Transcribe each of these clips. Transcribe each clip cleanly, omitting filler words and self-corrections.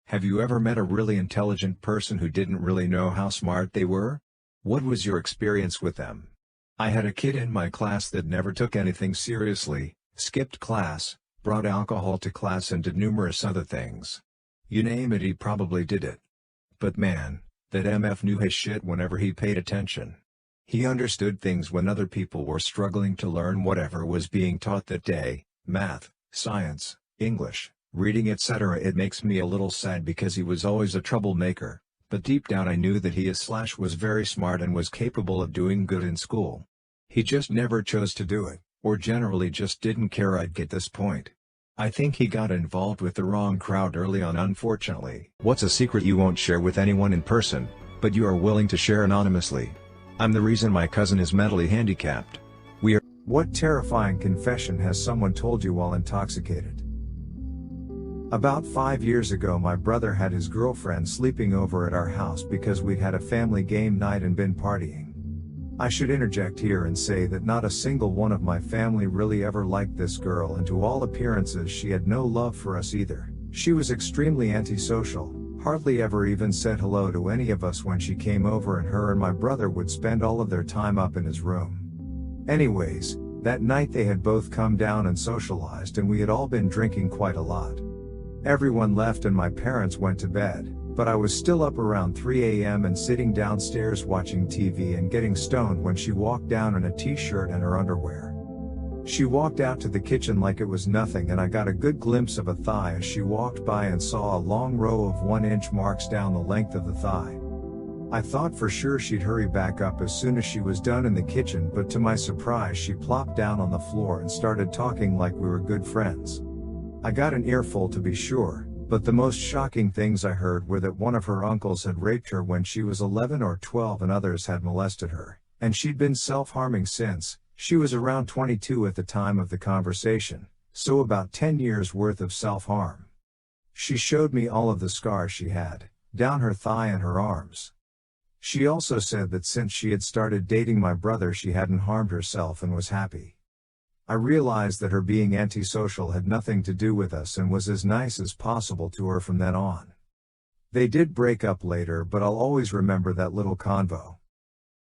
Have you ever met a really intelligent person who didn't really know how smart they were? What was your experience with them? I had a kid in my class that never took anything seriously, skipped class, brought alcohol to class and did numerous other things. You name it, he probably did it. But man, that MF knew his shit whenever he paid attention. He understood things when other people were struggling to learn whatever was being taught that day: math, science, English, reading, etc. It makes me a little sad because he was always a troublemaker, but deep down I knew that he/was very smart and was capable of doing good in school. He just never chose to do it, or generally just didn't care. I'd get this point. I think he got involved with the wrong crowd early on, unfortunately. What's a secret you won't share with anyone in person, but you are willing to share anonymously? I'm the reason my cousin is mentally handicapped. What terrifying confession has someone told you while intoxicated? About 5 years ago, my brother had his girlfriend sleeping over at our house because we'd had a family game night and been partying. I should interject here and say that not a single one of my family really ever liked this girl, and to all appearances she had no love for us either. She was extremely antisocial, hardly ever even said hello to any of us when she came over, and her and my brother would spend all of their time up in his room. Anyways, that night they had both come down and socialized, and we had all been drinking quite a lot. Everyone left and my parents went to bed, but I was still up around 3 a.m. and sitting downstairs watching TV and getting stoned when she walked down in a t-shirt and her underwear. She walked out to the kitchen like it was nothing, and I got a good glimpse of a thigh as she walked by and saw a long row of 1-inch marks down the length of the thigh. I thought for sure she'd hurry back up as soon as she was done in the kitchen, but to my surprise she plopped down on the floor and started talking like we were good friends. I got an earful to be sure, but the most shocking things I heard were that one of her uncles had raped her when she was 11 or 12 and others had molested her, and she'd been self-harming since. She was around 22 at the time of the conversation, so about 10 years worth of self-harm. She showed me all of the scars she had, down her thigh and her arms. She also said that since she had started dating my brother she hadn't harmed herself and was happy. I realized that her being antisocial had nothing to do with us and was as nice as possible to her from then on. They did break up later, but I'll always remember that little convo.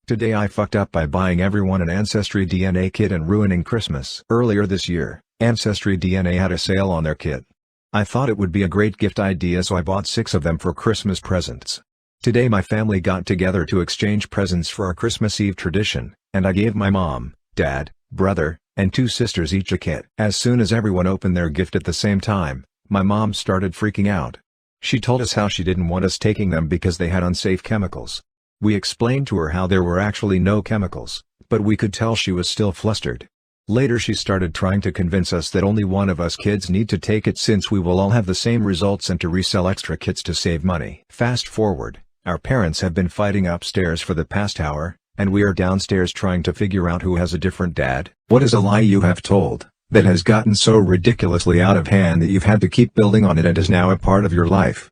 Today I fucked up by buying everyone an Ancestry DNA kit and ruining Christmas. Earlier this year, Ancestry DNA had a sale on their kit. I thought it would be a great gift idea, so I bought 6 of them for Christmas presents. Today my family got together to exchange presents for our Christmas Eve tradition, and I gave my mom, dad, brother, and 2 sisters each a kit. As soon as everyone opened their gift at the same time, my mom started freaking out. She told us how she didn't want us taking them because they had unsafe chemicals. We explained to her how there were actually no chemicals, but we could tell she was still flustered. Later she started trying to convince us that only one of us kids need to take it since we will all have the same results, and to resell extra kits to save money. Fast forward, our parents have been fighting upstairs for the past hour, and we are downstairs trying to figure out who has a different dad. What is a lie you have told, that has gotten so ridiculously out of hand that you've had to keep building on it and is now a part of your life?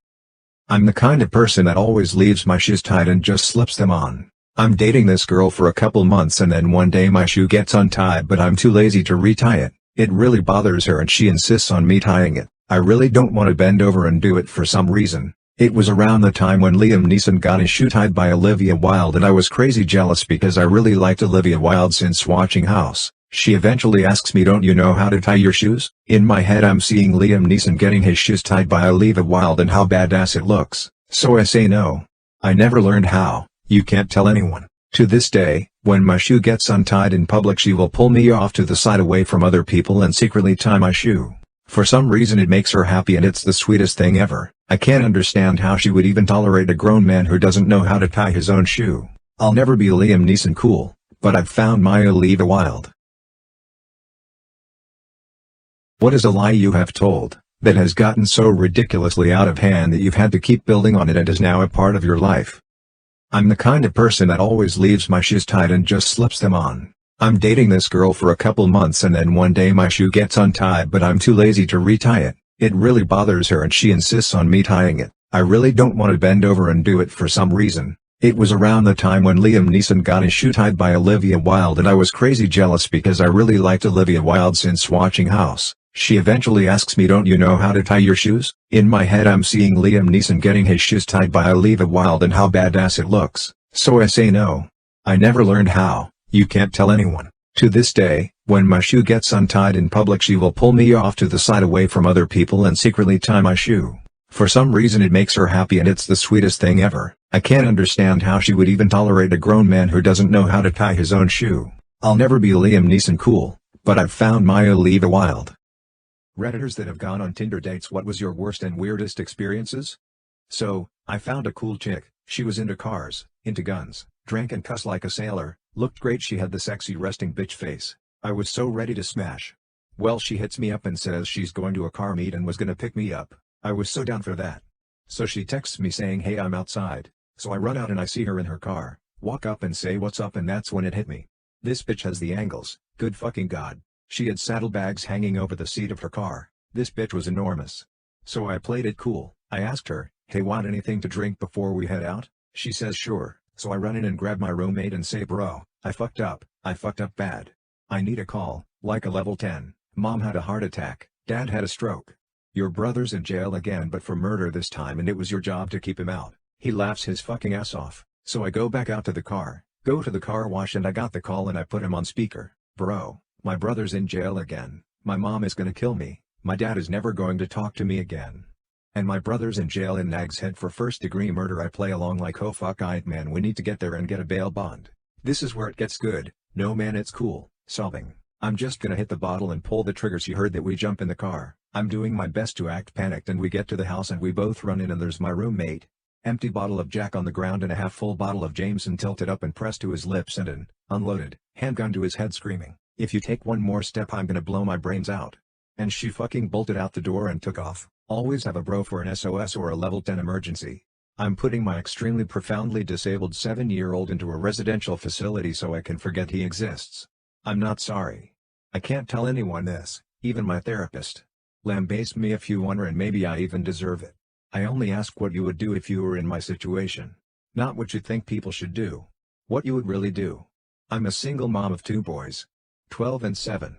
I'm the kind of person that always leaves my shoes tied and just slips them on. I'm dating this girl for a couple months and then one day my shoe gets untied, but I'm too lazy to retie it. It really bothers her and she insists on me tying it. I really don't want to bend over and do it for some reason. It was around the time when Liam Neeson got his shoe tied by Olivia Wilde and I was crazy jealous because I really liked Olivia Wilde since watching House. She eventually asks me, "Don't you know how to tie your shoes?" In my head I'm seeing Liam Neeson getting his shoes tied by Olivia Wilde and how badass it looks, so I say no. I never learned how. You can't tell anyone. To this day, when my shoe gets untied in public she will pull me off to the side away from other people and secretly tie my shoe. For some reason it makes her happy and it's the sweetest thing ever. I can't understand how she would even tolerate a grown man who doesn't know how to tie his own shoe. I'll never be Liam Neeson cool, but I've found my Olivia Wilde. What is a lie you have told, that has gotten so ridiculously out of hand that you've had to keep building on it and is now a part of your life? I'm the kind of person that always leaves my shoes tied and just slips them on. I'm dating this girl for a couple months and then one day my shoe gets untied, but I'm too lazy to retie it. It really bothers her and she insists on me tying it. I really don't want to bend over and do it for some reason. It was around the time when Liam Neeson got his shoe tied by Olivia Wilde and I was crazy jealous because I really liked Olivia Wilde since watching House. She eventually asks me, don't you know how to tie your shoes? In my head I'm seeing Liam Neeson getting his shoes tied by Olivia Wilde and how badass it looks, so I say no. I never learned how. You can't tell anyone. To this day, when my shoe gets untied in public she will pull me off to the side away from other people and secretly tie my shoe. For some reason it makes her happy and it's the sweetest thing ever. I can't understand how she would even tolerate a grown man who doesn't know how to tie his own shoe. I'll never be Liam Neeson cool, but I've found my Olivia Wilde. Redditors that have gone on Tinder dates, what was your worst and weirdest experiences? So, I found a cool chick. She was into cars, into guns, drank and cussed like a sailor, looked great, she had the sexy resting bitch face. I was so ready to smash. Well, she hits me up and says she's going to a car meet and was gonna pick me up. I was so down for that. So she texts me saying, hey, I'm outside. So I run out and I see her in her car, walk up and say what's up, and that's when it hit me. This bitch has the angles, good fucking god. She had saddlebags hanging over the seat of her car. This bitch was enormous. So I played it cool. I asked her, hey, want anything to drink before we head out? She says sure. So I run in and grab my roommate and say, bro, I fucked up bad. I need a call, like a level 10. Mom had a heart attack, dad had a stroke. Your brother's in jail again, but for murder this time, and it was your job to keep him out. He laughs his fucking ass off. So I go back out to the car, go to the car wash, and I got the call and I put him on speaker. Bro, my brother's in jail again. My mom is gonna kill me. My dad is never going to talk to me again. And my brother's in jail in Nag's Head for first-degree murder. I play along like, oh fuck it man, we need to get there and get a bail bond. This is where it gets good. No man, it's cool. Sobbing. I'm just gonna hit the bottle and pull the trigger. She heard that we jump in the car. I'm doing my best to act panicked, and we get to the house and we both run in and there's my roommate. Empty bottle of Jack on the ground and a half-full bottle of Jameson tilted up and pressed to his lips and an unloaded handgun to his head, screaming, if you take one more step I'm gonna blow my brains out. And she fucking bolted out the door and took off. Always have a bro for an SOS or a level 10 emergency. I'm putting my extremely profoundly disabled 7-year-old into a residential facility so I can forget he exists. I'm not sorry. I can't tell anyone this, even my therapist. Lambaste me if you wanna, and maybe I even deserve it. I only ask what you would do if you were in my situation. Not what you think people should do. What you would really do. I'm a single mom of 2 boys. 12 and 7.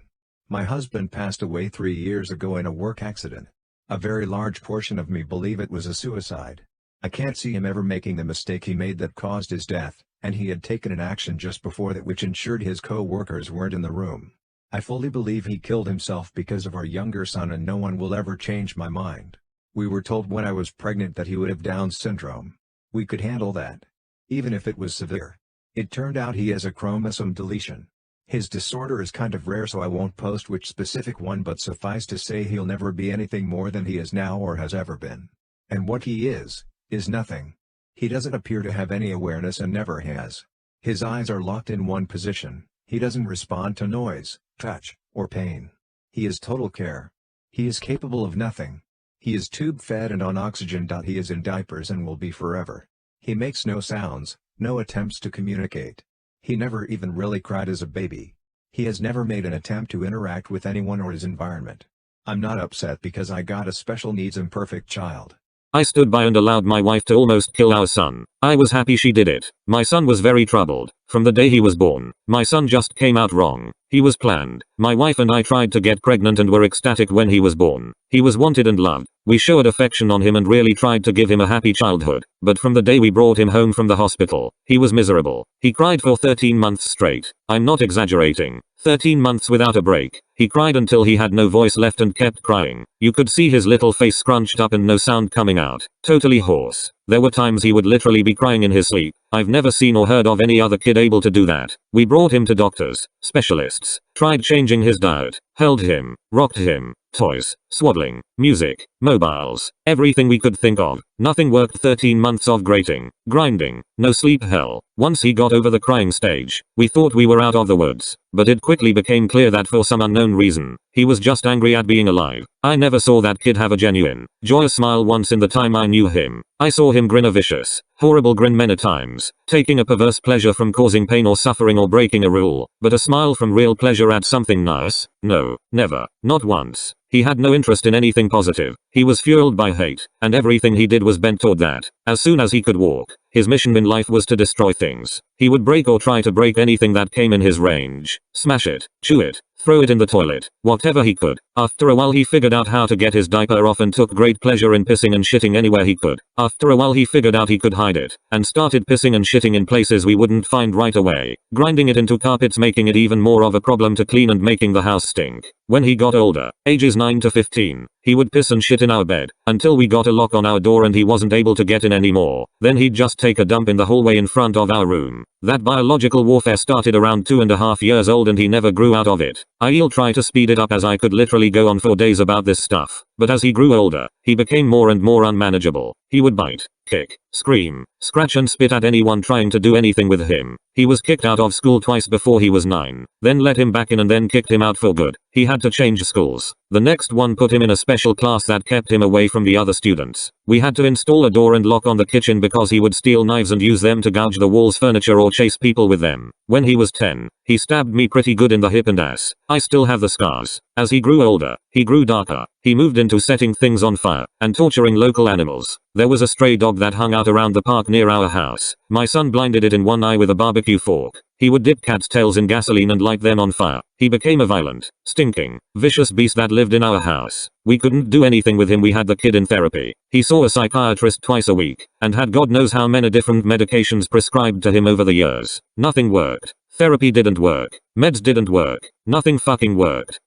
My husband passed away 3 years ago in a work accident. A very large portion of me believe it was a suicide. I can't see him ever making the mistake he made that caused his death, and he had taken an action just before that which ensured his co-workers weren't in the room. I fully believe he killed himself because of our younger son, and no one will ever change my mind. We were told when I was pregnant that he would have Down syndrome. We could handle that. Even if it was severe. It turned out he has a chromosome deletion. His disorder is kind of rare, so I won't post which specific one, but suffice to say he'll never be anything more than he is now or has ever been. And what he is nothing. He doesn't appear to have any awareness and never has. His eyes are locked in one position. He doesn't respond to noise, touch, or pain. He is total care. He is capable of nothing. He is tube-fed and on oxygen. He is in diapers and will be forever. He makes no sounds, no attempts to communicate. He never even really cried as a baby. He has never made an attempt to interact with anyone or his environment. I'm not upset because I got a special needs imperfect child. I stood by and allowed my wife to almost kill our son. I was happy she did it. My son was very troubled. From the day he was born, my son just came out wrong. He was planned. My wife and I tried to get pregnant and were ecstatic when he was born. He was wanted and loved. We showed affection on him and really tried to give him a happy childhood. But from the day we brought him home from the hospital, he was miserable. He cried for 13 months straight. I'm not exaggerating. 13 months without a break. He cried until he had no voice left and kept crying. You could see his little face scrunched up and no sound coming out. Totally hoarse. There were times he would literally be crying in his sleep. I've never seen or heard of any other kid able to do that. We brought him to doctors, specialists, tried changing his diet, held him, rocked him, toys, swaddling, music, mobiles, everything we could think of. Nothing worked. 13 months of grating, grinding, no sleep, hell. Once he got over the crying stage, we thought we were out of the woods, but it quickly became clear that for some unknown reason, he was just angry at being alive. I never saw that kid have a genuine, joyous smile once in the time I knew him. I saw him grin a vicious, horrible grin many times, taking a perverse pleasure from causing pain or suffering or breaking a rule, but a smile from real pleasure at something nice? No, never, not once. He had no interest in anything positive. He was fueled by hate, and everything he did was bent toward that. As soon as he could walk, his mission in life was to destroy things. He would break or try to break anything that came in his range. Smash it, chew it, throw it in the toilet, whatever he could. After a while he figured out how to get his diaper off and took great pleasure in pissing and shitting anywhere he could. After a while he figured out he could hide it, and started pissing and shitting in places we wouldn't find right away, grinding it into carpets, making it even more of a problem to clean and making the house stink. When he got older, ages 9 to 15, he would piss and shit in our bed, until we got a lock on our door and he wasn't able to get in anymore. Then he'd just take a dump in the hallway in front of our room. That biological warfare started around 2.5 years old and he never grew out of it. I'll try to speed it up as I could literally go on for days about this stuff. But as he grew older, he became more and more unmanageable. He would bite, kick, scream, scratch and spit at anyone trying to do anything with him. He was kicked out of school twice before he was 9, then let him back in and then kicked him out for good. He had to change schools. The next one put him in a special class that kept him away from the other students. We had to install a door and lock on the kitchen because he would steal knives and use them to gouge the walls, furniture or chase people with them. When he was 10, he stabbed me pretty good in the hip and ass. I still have the scars. As he grew older, he grew darker. He moved into setting things on fire and torturing local animals. There was a stray dog that hung out around the park near our house. My son blinded it in one eye with a barbecue fork. He would dip cats' tails in gasoline and light them on fire. He became a violent, stinking, vicious beast that lived in our house. We couldn't do anything with him. We had the kid in therapy. He saw a psychiatrist twice a week, and had God knows how many different medications prescribed to him over the years. Nothing worked. Therapy didn't work. Meds didn't work. Nothing fucking worked.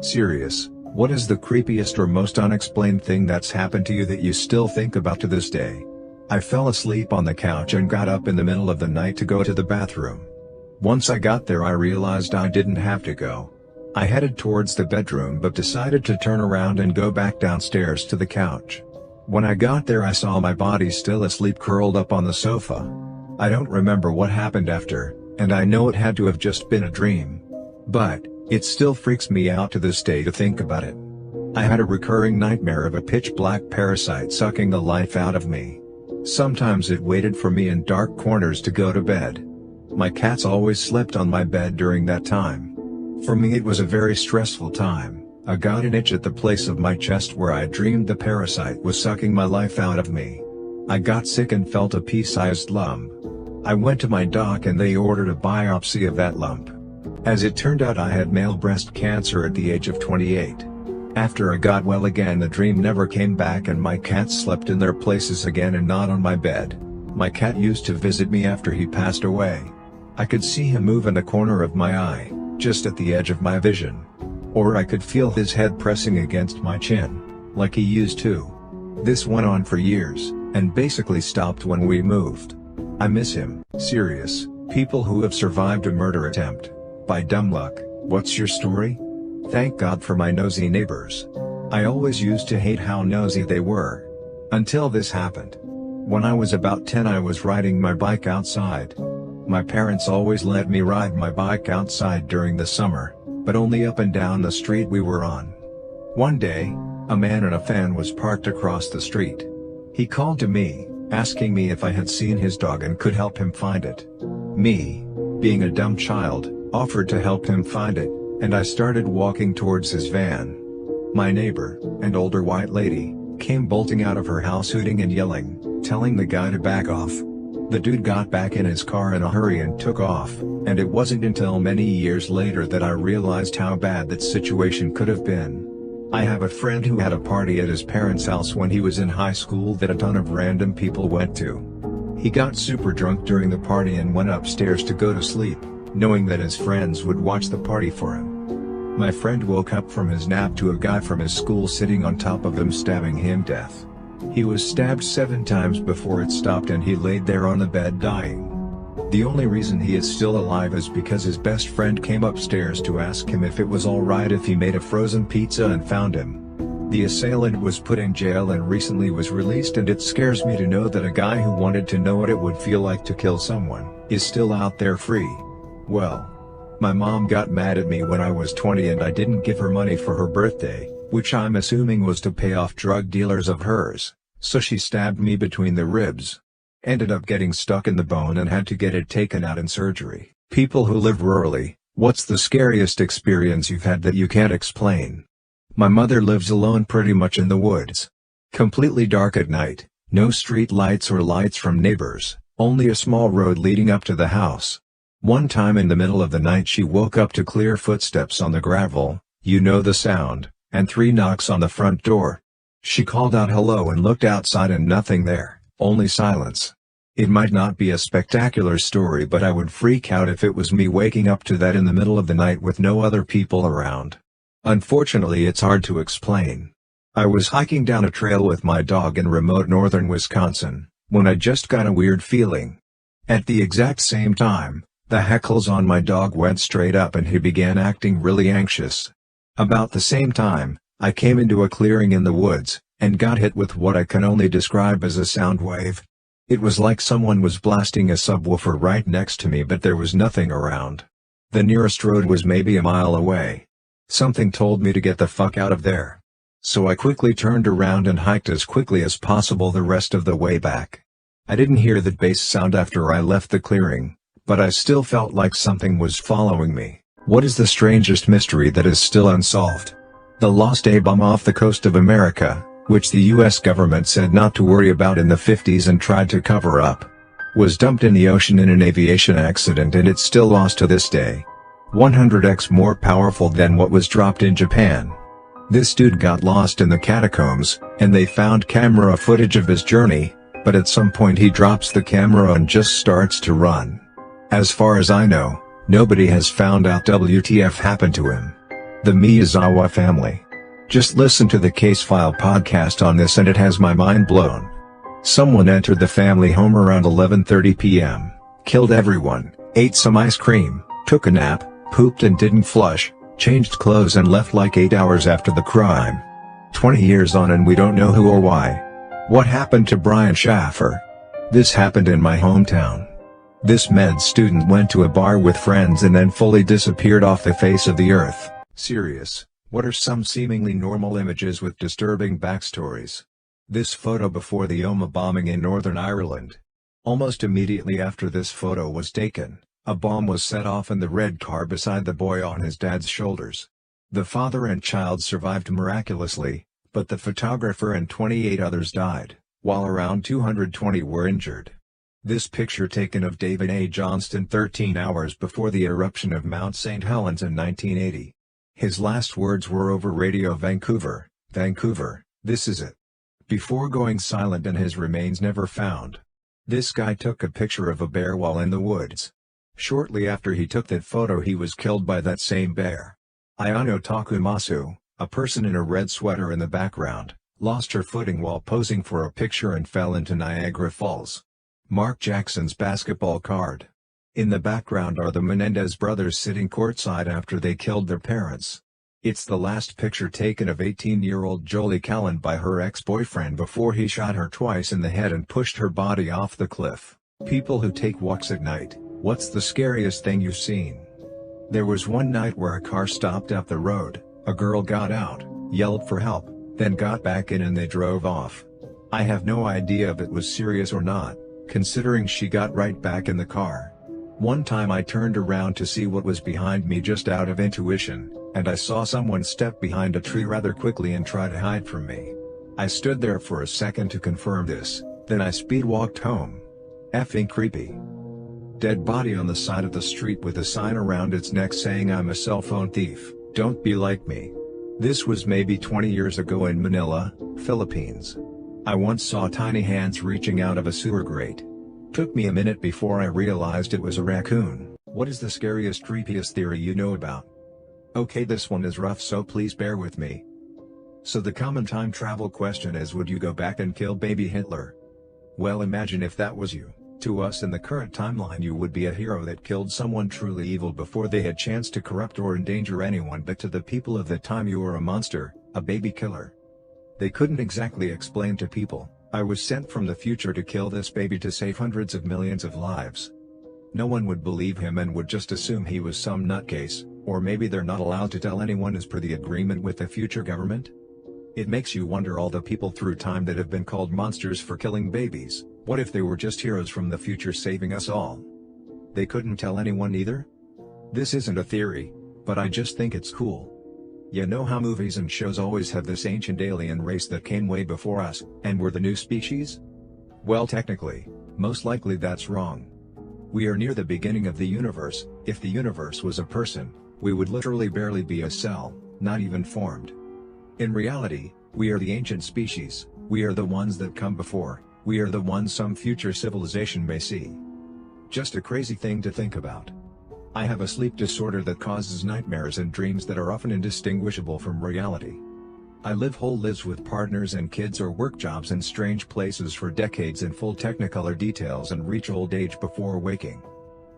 Serious. What is the creepiest or most unexplained thing that's happened to you that you still think about to this day? I fell asleep on the couch and got up in the middle of the night to go to the bathroom. Once I got there I realized I didn't have to go. I headed towards the bedroom but decided to turn around and go back downstairs to the couch. When I got there I saw my body still asleep, curled up on the sofa. I don't remember what happened after, and I know it had to have just been a dream. But it still freaks me out to this day to think about it. I had a recurring nightmare of a pitch-black parasite sucking the life out of me. Sometimes it waited for me in dark corners to go to bed. My cats always slept on my bed during that time. For me it was a very stressful time. I got an itch at the place of my chest where I dreamed the parasite was sucking my life out of me. I got sick and felt a pea-sized lump. I went to my doc and they ordered a biopsy of that lump. As it turned out I had male breast cancer at the age of 28. After I got well again the dream never came back and my cats slept in their places again and not on my bed. My cat used to visit me after he passed away. I could see him move in the corner of my eye, just at the edge of my vision. Or I could feel his head pressing against my chin, like he used to. This went on for years, and basically stopped when we moved. I miss him. Serious. People who have survived a murder attempt. By dumb luck. What's your story? Thank God for my nosy neighbors. I always used to hate how nosy they were. Until this happened. When I was about 10 I was riding my bike outside. My parents always let me ride my bike outside during the summer, but only up and down the street we were on. One day, a man in a van was parked across the street. He called to me, asking me if I had seen his dog and could help him find it. Me, being a dumb child, offered to help him find it, and I started walking towards his van. My neighbor, an older white lady, came bolting out of her house hooting and yelling, telling the guy to back off. The dude got back in his car in a hurry and took off, and it wasn't until many years later that I realized how bad that situation could have been. I have a friend who had a party at his parents' house when he was in high school that a ton of random people went to. He got super drunk during the party and went upstairs to go to sleep, knowing that his friends would watch the party for him. My friend woke up from his nap to a guy from his school sitting on top of him stabbing him to death. He was stabbed 7 times before it stopped and he laid there on the bed dying. The only reason he is still alive is because his best friend came upstairs to ask him if it was alright if he made a frozen pizza and found him. The assailant was put in jail and recently was released, and it scares me to know that a guy who wanted to know what it would feel like to kill someone is still out there free. Well, my mom got mad at me when I was 20 and I didn't give her money for her birthday, which I'm assuming was to pay off drug dealers of hers, so she stabbed me between the ribs. Ended up getting stuck in the bone and had to get it taken out in surgery. People who live rurally, what's the scariest experience you've had that you can't explain? My mother lives alone pretty much in the woods. Completely dark at night, no street lights or lights from neighbors, only a small road leading up to the house. One time in the middle of the night she woke up to clear footsteps on the gravel, you know the sound, and 3 knocks on the front door. She called out hello and looked outside and nothing there, only silence. It might not be a spectacular story, but I would freak out if it was me waking up to that in the middle of the night with no other people around. Unfortunately, it's hard to explain. I was hiking down a trail with my dog in remote northern Wisconsin, when I just got a weird feeling. At the exact same time, the hackles on my dog went straight up and he began acting really anxious. About the same time, I came into a clearing in the woods, and got hit with what I can only describe as a sound wave. It was like someone was blasting a subwoofer right next to me, but there was nothing around. The nearest road was maybe a mile away. Something told me to get the fuck out of there. So I quickly turned around and hiked as quickly as possible the rest of the way back. I didn't hear the bass sound after I left the clearing, but I still felt like something was following me. What is the strangest mystery that is still unsolved? The lost A-bomb off the coast of America, which the US government said not to worry about in the 50s and tried to cover up, was dumped in the ocean in an aviation accident, and it's still lost to this day. 100x more powerful than what was dropped in Japan. This dude got lost in the catacombs, and they found camera footage of his journey, but at some point he drops the camera and just starts to run. As far as I know, nobody has found out WTF happened to him. The Miyazawa family. Just listen to the Case File podcast on this and it has my mind blown. Someone entered the family home around 11:30 p.m., killed everyone, ate some ice cream, took a nap, pooped and didn't flush, changed clothes and left like 8 hours after the crime. 20 years on and we don't know who or why. What happened to Brian Schaffer? This happened in my hometown. This med student went to a bar with friends and then fully disappeared off the face of the earth. Serious. What are some seemingly normal images with disturbing backstories? This photo before the Omagh bombing in Northern Ireland. Almost immediately after this photo was taken, a bomb was set off in the red car beside the boy on his dad's shoulders. The father and child survived miraculously, but the photographer and 28 others died, while around 220 were injured. This picture taken of David A. Johnston 13 hours before the eruption of Mount St. Helens in 1980. His last words were over radio: Vancouver, Vancouver, this is it. Before going silent and his remains never found. This guy took a picture of a bear while in the woods. Shortly after he took that photo he was killed by that same bear. Ayano Takumasu, a person in a red sweater in the background, lost her footing while posing for a picture and fell into Niagara Falls. Mark Jackson's basketball card. In the background are the Menendez brothers sitting courtside after they killed their parents. It's the last picture taken of 18-year-old Jolie Callan by her ex-boyfriend before he shot her twice in the head and pushed her body off the cliff. People who take walks at night, what's the scariest thing you've seen? There was one night where a car stopped up the road, a girl got out, yelled for help, then got back in and they drove off. I have no idea if it was serious or not, considering she got right back in the car. One time I turned around to see what was behind me just out of intuition, and I saw someone step behind a tree rather quickly and try to hide from me. I stood there for a second to confirm this, then I speed walked home. Effing creepy. Dead body on the side of the street with a sign around its neck saying "I'm a cell phone thief, don't be like me." This was maybe 20 years ago in Manila, Philippines. I once saw tiny hands reaching out of a sewer grate. Took me a minute before I realized it was a raccoon. What is the scariest, creepiest theory you know about? Okay, this one is rough, so please bear with me. So the common time travel question is, would you go back and kill baby Hitler? Well, imagine if that was you. To us in the current timeline you would be a hero that killed someone truly evil before they had chance to corrupt or endanger anyone, but to the people of the time you were a monster, a baby killer. They couldn't exactly explain to people, I was sent from the future to kill this baby to save hundreds of millions of lives. No one would believe him and would just assume he was some nutcase, or maybe they're not allowed to tell anyone as per the agreement with the future government? It makes you wonder all the people through time that have been called monsters for killing babies. What if they were just heroes from the future saving us all? They couldn't tell anyone either? This isn't a theory, but I just think it's cool. You know how movies and shows always have this ancient alien race that came way before us, and were the new species? Well, technically, Most likely that's wrong. We are near the beginning of the universe. If the universe was a person, we would literally barely be a cell, not even formed. In reality, we are the ancient species, we are the ones that come before, we are the ones some future civilization may see. Just a crazy thing to think about. I have a sleep disorder that causes nightmares and dreams that are often indistinguishable from reality. I live whole lives with partners and kids or work jobs in strange places for decades in full technicolor details and reach old age before waking.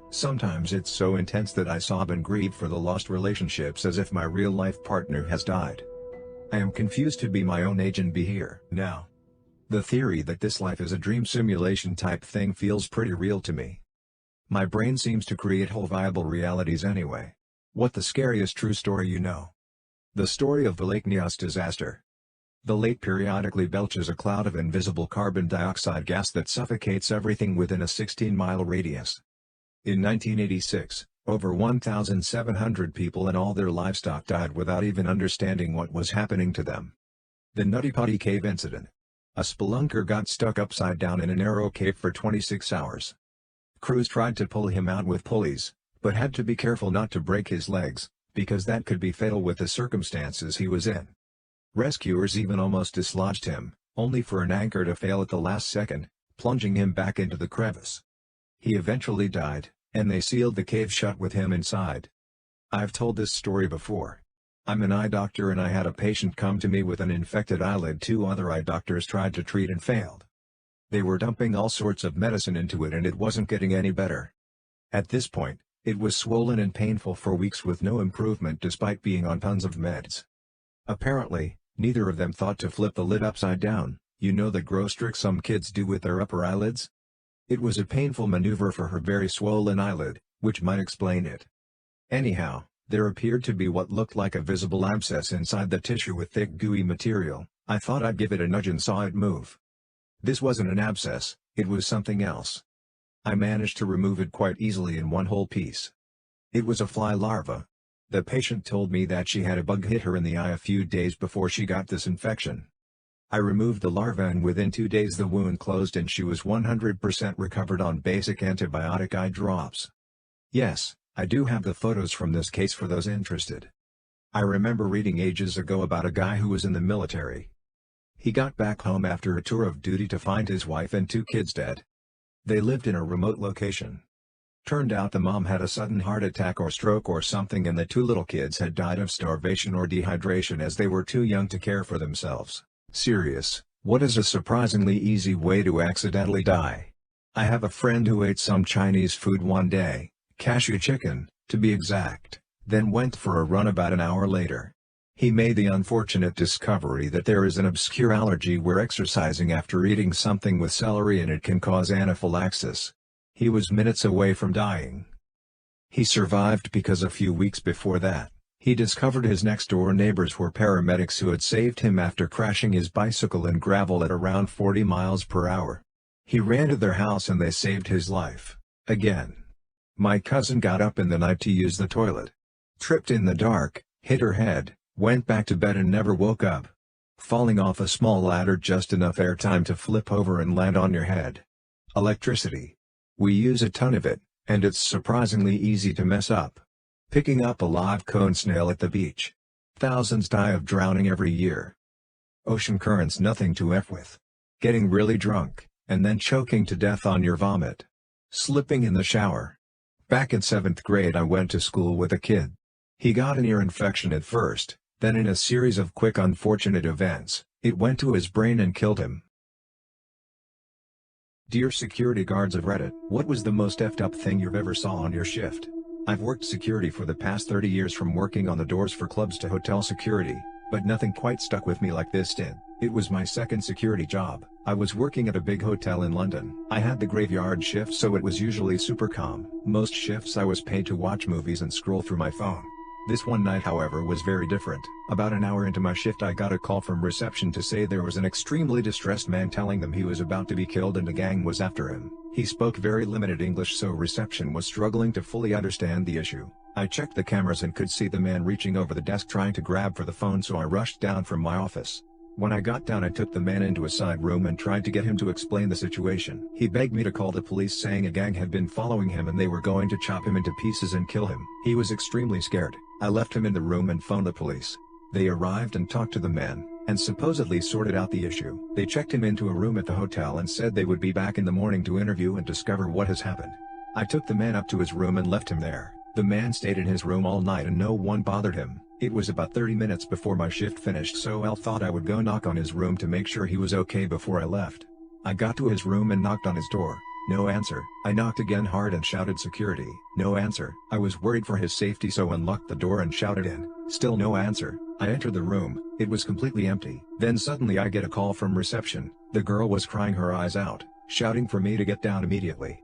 Sometimes it's so intense that I sob and grieve for the lost relationships as if my real-life partner has died. I am confused to be my own age and be here now. The theory that this life is a dream simulation type thing feels pretty real to me. My brain seems to create whole viable realities anyway. What the scariest true story you know? The story of the Lake Nyos disaster. The lake periodically belches a cloud of invisible carbon dioxide gas that suffocates everything within a 16-mile radius. In 1986, over 1,700 people and all their livestock died without even understanding what was happening to them. The Nutty Potty Cave incident. A spelunker got stuck upside down in a narrow cave for 26 hours. Crews tried to pull him out with pulleys, but had to be careful not to break his legs, because that could be fatal with the circumstances he was in. Rescuers even almost dislodged him, only for an anchor to fail at the last second, plunging him back into the crevice. He eventually died, and they sealed the cave shut with him inside. I've told this story before. I'm an eye doctor and I had a patient come to me with an infected eyelid 2 other eye doctors tried to treat and failed. They were dumping all sorts of medicine into it and it wasn't getting any better. At this point, it was swollen and painful for weeks with no improvement despite being on tons of meds. Apparently, neither of them thought to flip the lid upside down, you know the gross trick some kids do with their upper eyelids? It was a painful maneuver for her very swollen eyelid, which might explain it. Anyhow, there appeared to be what looked like a visible abscess inside the tissue with thick gooey material. I thought I'd give it a nudge and saw it move. This wasn't an abscess, it was something else. I managed to remove it quite easily in one whole piece. It was a fly larva. The patient told me that she had a bug hit her in the eye a few days before she got this infection. I removed the larva and within 2 days the wound closed and she was 100% recovered on basic antibiotic eye drops. Yes, I do have the photos from this case for those interested. I remember reading ages ago about a guy who was in the military. He got back home after a tour of duty to find his wife and 2 kids dead. They lived in a remote location. Turned out the mom had a sudden heart attack or stroke or something and the 2 little kids had died of starvation or dehydration as they were too young to care for themselves. Serious, what is a surprisingly easy way to accidentally die? I have a friend who ate some Chinese food one day, cashew chicken, to be exact, then went for a run about an hour later. He made the unfortunate discovery that there is an obscure allergy where exercising after eating something with celery in it can cause anaphylaxis. He was minutes away from dying. He survived because a few weeks before that, he discovered his next-door neighbors were paramedics who had saved him after crashing his bicycle in gravel at around 40 miles per hour. He ran to their house and they saved his life. Again. My cousin got up in the night to use the toilet. Tripped in the dark, hit her head, went back to bed and never woke up. Falling off a small ladder just enough airtime to flip over and land on your head. Electricity. We use a ton of it, and it's surprisingly easy to mess up. Picking up a live cone snail at the beach. Thousands die of drowning every year. Ocean currents nothing to F with. Getting really drunk, and then choking to death on your vomit. Slipping in the shower. Back in 7th grade I went to school with a kid. He got an ear infection at first, then in a series of quick unfortunate events, it went to his brain and killed him. Dear security guards of Reddit, what was the most effed up thing you've ever saw on your shift? I've worked security for the past 30 years from working on the doors for clubs to hotel security, but nothing quite stuck with me like this did. It was my second security job. I was working at a big hotel in London. I had the graveyard shift so it was usually super calm. Most shifts I was paid to watch movies and scroll through my phone. This one night however was very different. About an hour into my shift I got a call from reception to say there was an extremely distressed man telling them he was about to be killed and a gang was after him. He spoke very limited English so reception was struggling to fully understand the issue. I checked the cameras and could see the man reaching over the desk trying to grab for the phone so I rushed down from my office. When I got down I took the man into a side room and tried to get him to explain the situation. He begged me to call the police, saying a gang had been following him and they were going to chop him into pieces and kill him. He was extremely scared. I left him in the room and phoned the police. They arrived and talked to the man, and supposedly sorted out the issue. They checked him into a room at the hotel and said they would be back in the morning to interview and discover what has happened. I took the man up to his room and left him there. The man stayed in his room all night and no one bothered him. It was about 30 minutes before my shift finished, so I thought I would go knock on his room to make sure he was okay before I left. I got to his room and knocked on his door. No answer. I knocked again hard and shouted security. No answer. I was worried for his safety, so unlocked the door and shouted in. Still no answer. I entered the room. It was completely empty. Then suddenly I get a call from reception. The girl was crying her eyes out, shouting for me to get down immediately.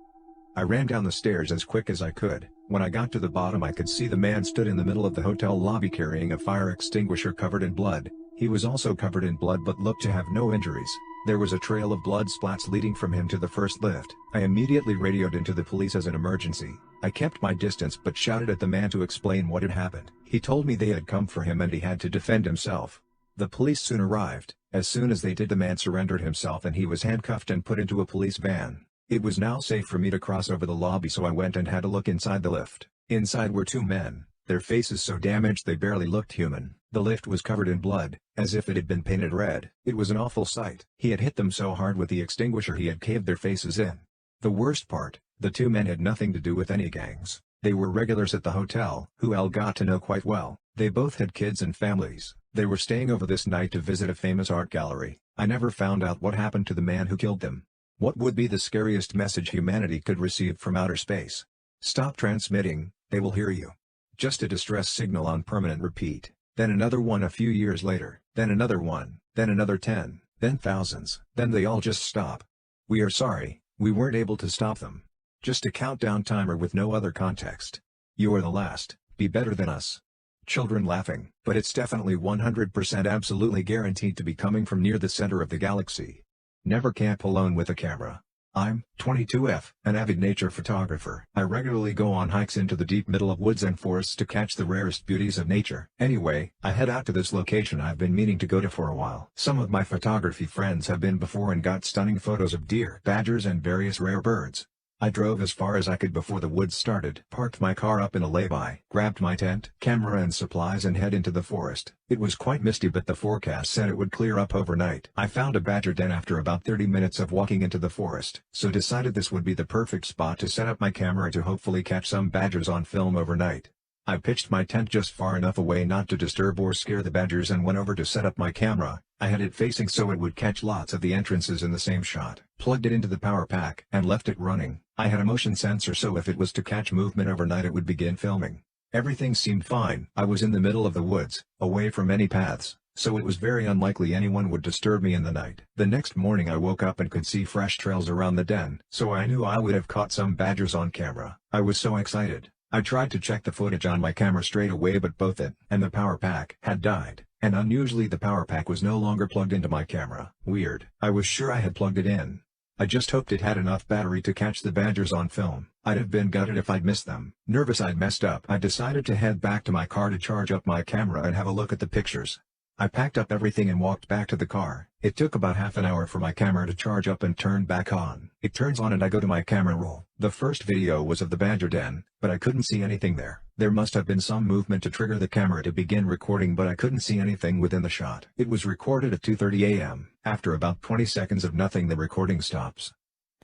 I ran down the stairs as quick as I could. When I got to the bottom I could see the man stood in the middle of the hotel lobby carrying a fire extinguisher covered in blood. He was also covered in blood but looked to have no injuries. There was a trail of blood splats leading from him to the first lift. I immediately radioed into the police as an emergency. I kept my distance but shouted at the man to explain what had happened. He told me they had come for him and he had to defend himself. The police soon arrived. As soon as they did, the man surrendered himself and he was handcuffed and put into a police van. It was now safe for me to cross over the lobby, so I went and had a look inside the lift. Inside were two men, their faces so damaged they barely looked human. The lift was covered in blood, as if it had been painted red. It was an awful sight. He had hit them so hard with the extinguisher he had caved their faces in. The worst part, the two men had nothing to do with any gangs. They were regulars at the hotel, who Al got to know quite well. They both had kids and families. They were staying over this night to visit a famous art gallery. I never found out what happened to the man who killed them. What would be the scariest message humanity could receive from outer space? Stop transmitting, they will hear you. Just a distress signal on permanent repeat. Then another one a few years later, then another one, then another 10, then thousands, then they all just stop. We are sorry, we weren't able to stop them. Just a countdown timer with no other context. You are the last, be better than us. Children laughing, but it's definitely 100% absolutely guaranteed to be coming from near the center of the galaxy. Never camp alone with a camera. I'm 22F, an avid nature photographer. I regularly go on hikes into the deep middle of woods and forests to catch the rarest beauties of nature. Anyway, I head out to this location I've been meaning to go to for a while. Some of my photography friends have been before and got stunning photos of deer, badgers and various rare birds. I drove as far as I could before the woods started, parked my car up in a lay-by, grabbed my tent, camera and supplies and head into the forest. It was quite misty but the forecast said it would clear up overnight. I found a badger den after about 30 minutes of walking into the forest, so decided this would be the perfect spot to set up my camera to hopefully catch some badgers on film overnight. I pitched my tent just far enough away not to disturb or scare the badgers and went over to set up my camera. I had it facing so it would catch lots of the entrances in the same shot. Plugged it into the power pack and left it running. I had a motion sensor so if it was to catch movement overnight it would begin filming. Everything seemed fine. I was in the middle of the woods, away from any paths, so it was very unlikely anyone would disturb me in the night. The next morning I woke up and could see fresh trails around the den, so I knew I would have caught some badgers on camera. I was so excited. I tried to check the footage on my camera straight away but both it and the power pack had died, and unusually the power pack was no longer plugged into my camera. Weird. I was sure I had plugged it in. I just hoped it had enough battery to catch the badgers on film. I'd have been gutted if I'd missed them. Nervous I'd messed up. I decided to head back to my car to charge up my camera and have a look at the pictures. I packed up everything and walked back to the car. It took about half an hour for my camera to charge up and turn back on. It turns on and I go to my camera roll. The first video was of the badger den, but I couldn't see anything there. There must have been some movement to trigger the camera to begin recording but I couldn't see anything within the shot. It was recorded at 2:30 a.m. After about 20 seconds of nothing the recording stops.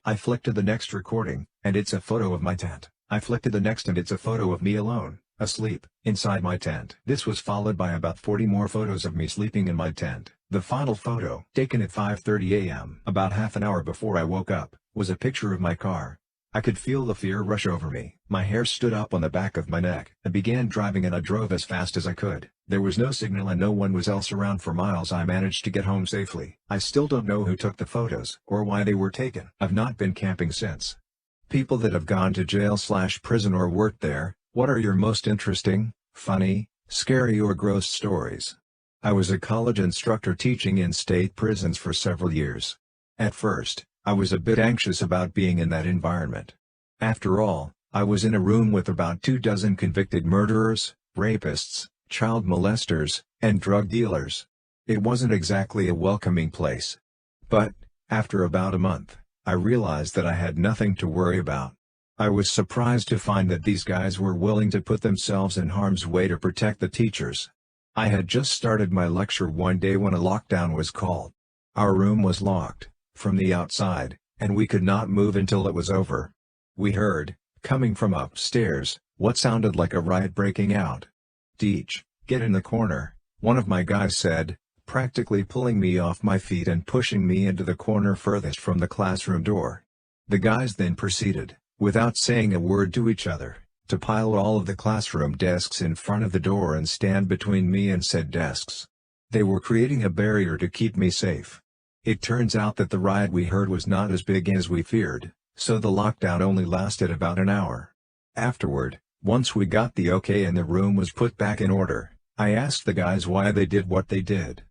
I flick to the next recording, and it's a photo of my tent. I flick to the next and it's a photo of me alone, asleep, inside my tent. This was followed by about 40 more photos of me sleeping in my tent. The final photo, taken at 5:30 a.m., about half an hour before I woke up, was a picture of my car. I could feel the fear rush over me. My hair stood up on the back of my neck. I began driving and I drove as fast as I could. There was no signal and no one was else around for miles. I managed to get home safely. I still don't know who took the photos or why they were taken. I've not been camping since. People that have gone to jail/prison or worked there, what are your most interesting, funny, scary or gross stories? I was a college instructor teaching in state prisons for several years. At first, I was a bit anxious about being in that environment. After all, I was in a room with about 24 convicted murderers, rapists, child molesters, and drug dealers. It wasn't exactly a welcoming place. But, after about a month, I realized that I had nothing to worry about. I was surprised to find that these guys were willing to put themselves in harm's way to protect the teachers. I had just started my lecture one day when a lockdown was called. Our room was locked, from the outside, and we could not move until it was over. We heard, coming from upstairs, what sounded like a riot breaking out. "Deej, get in the corner," one of my guys said, practically pulling me off my feet and pushing me into the corner furthest from the classroom door. The guys then proceeded, without saying a word to each other, to pile all of the classroom desks in front of the door and stand between me and said desks. They were creating a barrier to keep me safe. It turns out that the riot we heard was not as big as we feared, so the lockdown only lasted about an hour. Afterward, once we got the okay and the room was put back in order, I asked the guys why they did what they did.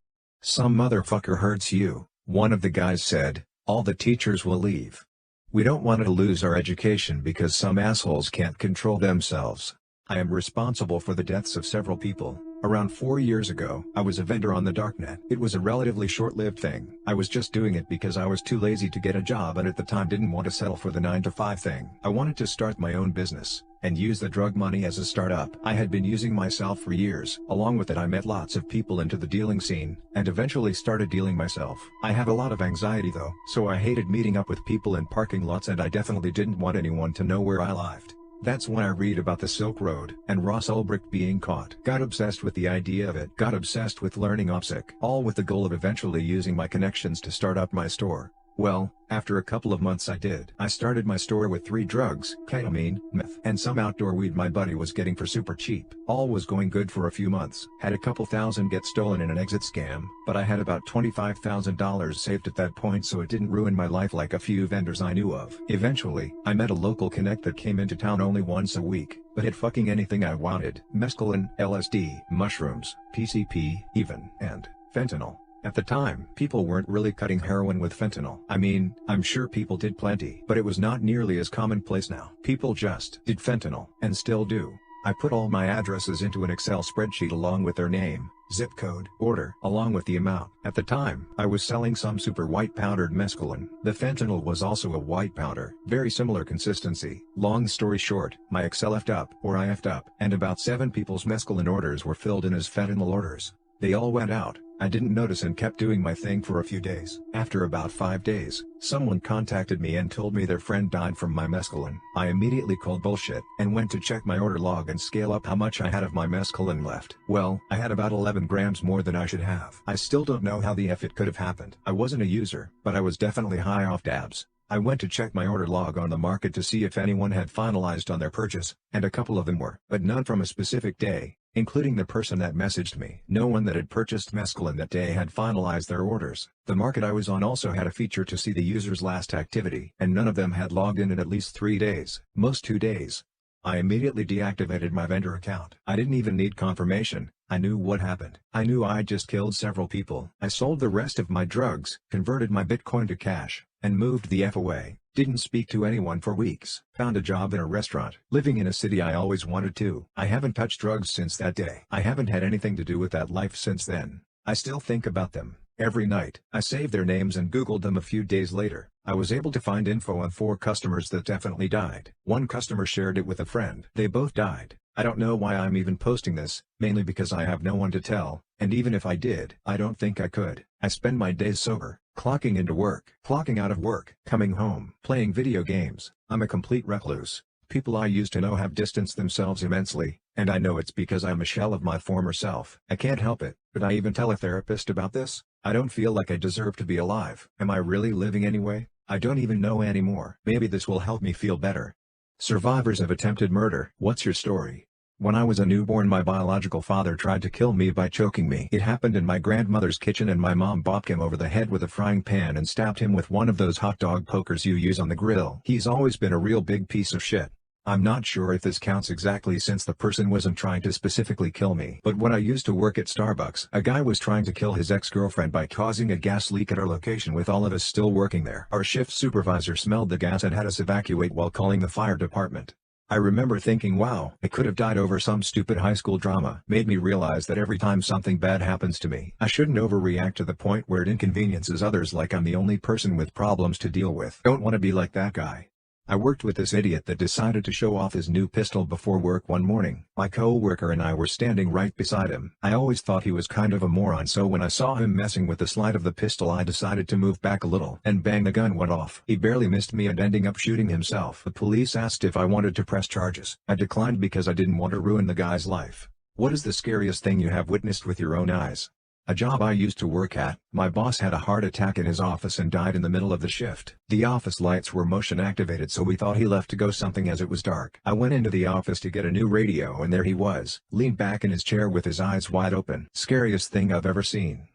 "Some motherfucker hurts you," one of the guys said, "all the teachers will leave. We don't want to lose our education because some assholes can't control themselves." I am responsible for the deaths of several people. Around 4 years ago, I was a vendor on the darknet. It was a relatively short-lived thing. I was just doing it because I was too lazy to get a job and at the time didn't want to settle for the 9-to-5 thing. I wanted to start my own business, and use the drug money as a startup. I had been using myself for years. Along with it I met lots of people into the dealing scene, and eventually started dealing myself. I have a lot of anxiety though, so I hated meeting up with people in parking lots and I definitely didn't want anyone to know where I lived. That's when I read about the Silk Road and Ross Ulbricht being caught. Got obsessed with the idea of it. Got obsessed with learning OPSEC. All with the goal of eventually using my connections to start up my store. Well, after a couple of months I did. I started my store with 3 drugs, ketamine, meth, and some outdoor weed my buddy was getting for super cheap. All was going good for a few months. Had a couple thousand get stolen in an exit scam, but I had about $25,000 saved at that point so it didn't ruin my life like a few vendors I knew of. Eventually, I met a local connect that came into town only once a week, but had fucking anything I wanted. Mescaline, LSD, mushrooms, PCP, even, and fentanyl. At the time, people weren't really cutting heroin with fentanyl. I mean, I'm sure people did plenty, but it was not nearly as commonplace now. People just did fentanyl, and still do. I put all my addresses into an Excel spreadsheet along with their name, zip code, order, along with the amount. At the time, I was selling some super white powdered mescaline. The fentanyl was also a white powder, very similar consistency. Long story short, my Excel effed up, or I effed up, and about 7 people's mescaline orders were filled in as fentanyl orders. They all went out. I didn't notice and kept doing my thing for a few days. After about 5 days, someone contacted me and told me their friend died from my mescaline. I immediately called bullshit and went to check my order log and scale up how much I had of my mescaline left. Well, I had about 11 grams more than I should have. I still don't know how the F it could have happened. I wasn't a user, but I was definitely high off dabs. I went to check my order log on the market to see if anyone had finalized on their purchase, and a couple of them were, but none from a specific day, including the person that messaged me. No one that had purchased mescaline that day had finalized their orders. The market I was on also had a feature to see the user's last activity, and none of them had logged in at least 3 days, most 2 days. I immediately deactivated my vendor account. I didn't even need confirmation. I knew what happened. I knew I'd just killed several people. I sold the rest of my drugs, converted my Bitcoin to cash, and moved the F away. Didn't speak to anyone for weeks. Found a job in a restaurant, living in a city I always wanted to. I haven't touched drugs since that day. I haven't had anything to do with that life since then. I still think about them every night. I saved their names and Googled them a few days later. I was able to find info on 4 customers that definitely died. One customer shared it with a friend. They both died. I don't know why I'm even posting this, mainly because I have no one to tell, and even if I did, I don't think I could. I spend my days sober, clocking into work, clocking out of work, coming home, playing video games. I'm a complete recluse. People I used to know have distanced themselves immensely, and I know it's because I'm a shell of my former self. I can't help it, but I even tell a therapist about this. I don't feel like I deserve to be alive. Am I really living anyway? I don't even know anymore. Maybe this will help me feel better. Survivors of attempted murder. What's your story? When I was a newborn, my biological father tried to kill me by choking me. It happened in my grandmother's kitchen and my mom bopped him over the head with a frying pan and stabbed him with one of those hot dog pokers you use on the grill. He's always been a real big piece of shit. I'm not sure if this counts exactly since the person wasn't trying to specifically kill me. But when I used to work at Starbucks, a guy was trying to kill his ex-girlfriend by causing a gas leak at our location with all of us still working there. Our shift supervisor smelled the gas and had us evacuate while calling the fire department. I remember thinking, wow, I could have died over some stupid high school drama. Made me realize that every time something bad happens to me, I shouldn't overreact to the point where it inconveniences others like I'm the only person with problems to deal with. Don't want to be like that guy. I worked with this idiot that decided to show off his new pistol before work one morning. My co-worker and I were standing right beside him. I always thought he was kind of a moron, so when I saw him messing with the slide of the pistol I decided to move back a little, and bang, the gun went off. He barely missed me and ending up shooting himself. The police asked if I wanted to press charges. I declined because I didn't want to ruin the guy's life. What is the scariest thing you have witnessed with your own eyes? A job I used to work at, my boss had a heart attack in his office and died in the middle of the shift. The office lights were motion activated, so we thought he left to go something as it was dark. I went into the office to get a new radio and there he was, leaned back in his chair with his eyes wide open. Scariest thing I've ever seen.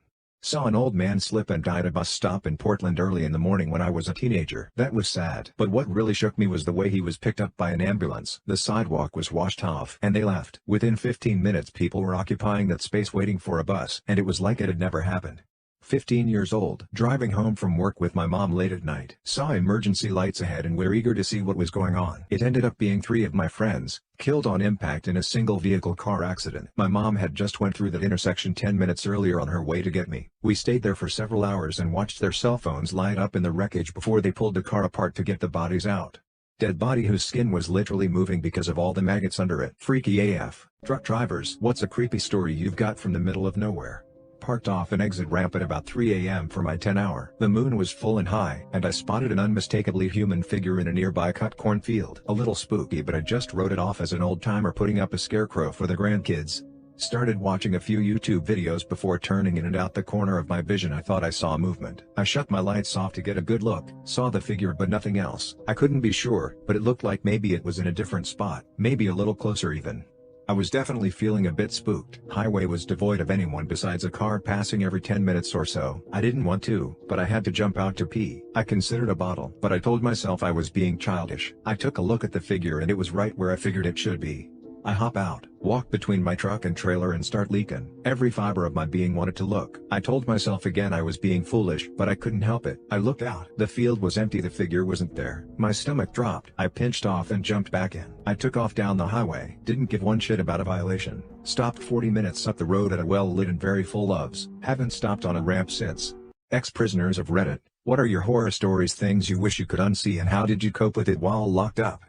Saw an old man slip and die at a bus stop in Portland early in the morning when I was a teenager. That was sad. But what really shook me was the way he was picked up by an ambulance. The sidewalk was washed off and they left. Within 15 minutes people were occupying that space waiting for a bus, and it was like it had never happened. 15 years old, driving home from work with my mom late at night. Saw emergency lights ahead and we're eager to see what was going on. It ended up being 3 of my friends, killed on impact in a single vehicle car accident. My mom had just went through that intersection 10 minutes earlier on her way to get me. We stayed there for several hours and watched their cell phones light up in the wreckage before they pulled the car apart to get the bodies out. Dead body whose skin was literally moving because of all the maggots under it. Freaky AF. Truck drivers, what's a creepy story you've got from the middle of nowhere? Parked off an exit ramp at about 3 a.m. for my 10-hour. The moon was full and high, and I spotted an unmistakably human figure in a nearby cut cornfield. A little spooky, but I just wrote it off as an old-timer putting up a scarecrow for the grandkids. Started watching a few YouTube videos before turning in and out the corner of my vision I thought I saw movement. I shut my lights off to get a good look, saw the figure but nothing else. I couldn't be sure, but it looked like maybe it was in a different spot, maybe a little closer even. I was definitely feeling a bit spooked. Highway was devoid of anyone besides a car passing every 10 minutes or so. I didn't want to, but I had to jump out to pee. I considered a bottle, but I told myself I was being childish. I took a look at the figure and it was right where I figured it should be. I hop out, walk between my truck and trailer and start leaking. Every fiber of my being wanted to look. I told myself again I was being foolish, but I couldn't help it. I looked out. The field was empty, the figure wasn't there. My stomach dropped. I pinched off and jumped back in. I took off down the highway, didn't give one shit about a violation. Stopped 40 minutes up the road at a well-lit and very full loves. Haven't stopped on a ramp since. Ex-prisoners of Reddit, what are your horror stories, things you wish you could unsee, and how did you cope with it while locked up?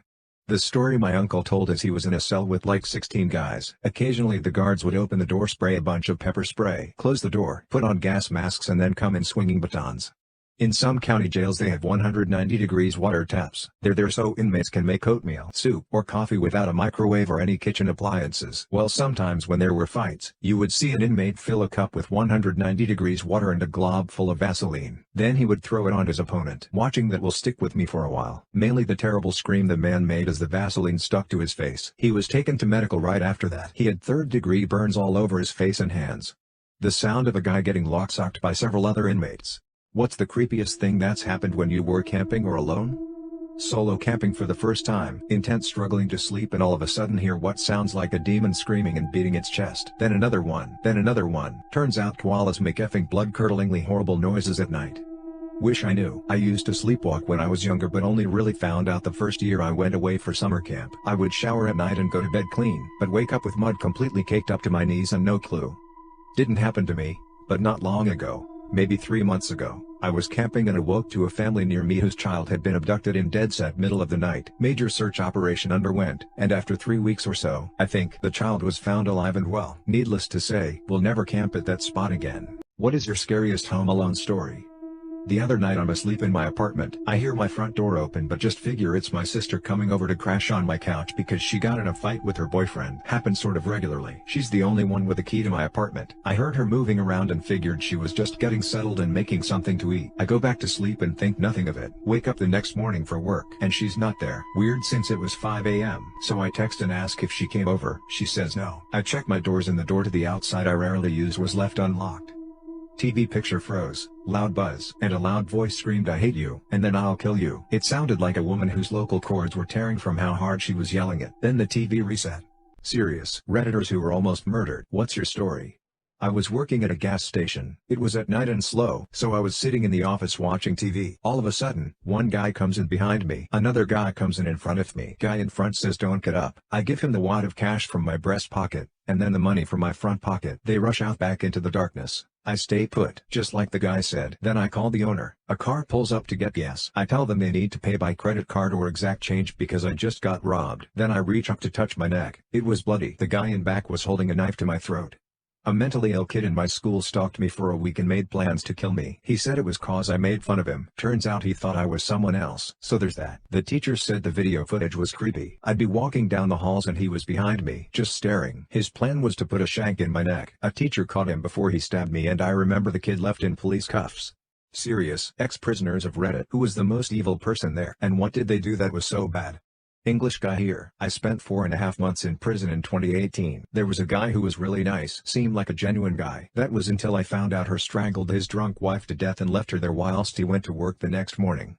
The story my uncle told is he was in a cell with like 16 guys. Occasionally the guards would open the door, spray a bunch of pepper spray, close the door, put on gas masks and then come in swinging batons. In some county jails they have 190 degrees water taps. They're there so inmates can make oatmeal, soup, or coffee without a microwave or any kitchen appliances. Well, sometimes when there were fights, you would see an inmate fill a cup with 190 degrees water and a glob full of Vaseline. Then he would throw it on his opponent. Watching that will stick with me for a while. Mainly the terrible scream the man made as the Vaseline stuck to his face. He was taken to medical right after that. He had third-degree burns all over his face and hands. The sound of a guy getting locksocked by several other inmates. What's the creepiest thing that's happened when you were camping or alone? Solo camping for the first time. Intense struggling to sleep and all of a sudden hear what sounds like a demon screaming and beating its chest. Then another one. Then another one. Turns out koalas make effing blood-curdlingly horrible noises at night. Wish I knew. I used to sleepwalk when I was younger but only really found out the first year I went away for summer camp. I would shower at night and go to bed clean, but wake up with mud completely caked up to my knees and no clue. Didn't happen to me, but not long ago. Maybe 3 months ago, I was camping and awoke to a family near me whose child had been abducted in dead set middle of the night. Major search operation underwent, and after 3 weeks or so, I think, the child was found alive and well. Needless to say, we'll never camp at that spot again. What is your scariest home alone story? The other night I'm asleep in my apartment. I hear my front door open but just figure it's my sister coming over to crash on my couch because she got in a fight with her boyfriend. Happens sort of regularly. She's the only one with a key to my apartment. I heard her moving around and figured she was just getting settled and making something to eat. I go back to sleep and think nothing of it. Wake up the next morning for work and she's not there. Weird since it was 5 a.m. So I text and ask if she came over. She says no. I check my doors and the door to the outside I rarely use was left unlocked. TV picture froze, loud buzz, and a loud voice screamed "I hate you, and then I'll kill you." It sounded like a woman whose local cords were tearing from how hard she was yelling it. Then the TV reset. Serious. Redditors who were almost murdered. What's your story? I was working at a gas station. It was at night and slow, so I was sitting in the office watching TV. All of a sudden, one guy comes in behind me. Another guy comes in front of me. Guy in front says, "Don't get up." I give him the wad of cash from my breast pocket, and then the money from my front pocket. They rush out back into the darkness. I stay put, just like the guy said. Then I call the owner. A car pulls up to get gas. I tell them they need to pay by credit card or exact change because I just got robbed. Then I reach up to touch my neck. It was bloody. The guy in back was holding a knife to my throat. A mentally ill kid in my school stalked me for a week and made plans to kill me. He said it was cause I made fun of him. Turns out he thought I was someone else. So there's that. The teacher said the video footage was creepy. I'd be walking down the halls and he was behind me, just staring. His plan was to put a shank in my neck. A teacher caught him before he stabbed me, and I remember the kid left in police cuffs. Serious. Ex-prisoners of Reddit. Who was the most evil person there? And what did they do that was so bad? English guy here. I spent 4.5 months in prison in 2018. There was a guy who was really nice. Seemed like a genuine guy. That was until I found out he strangled his drunk wife to death and left her there whilst he went to work the next morning.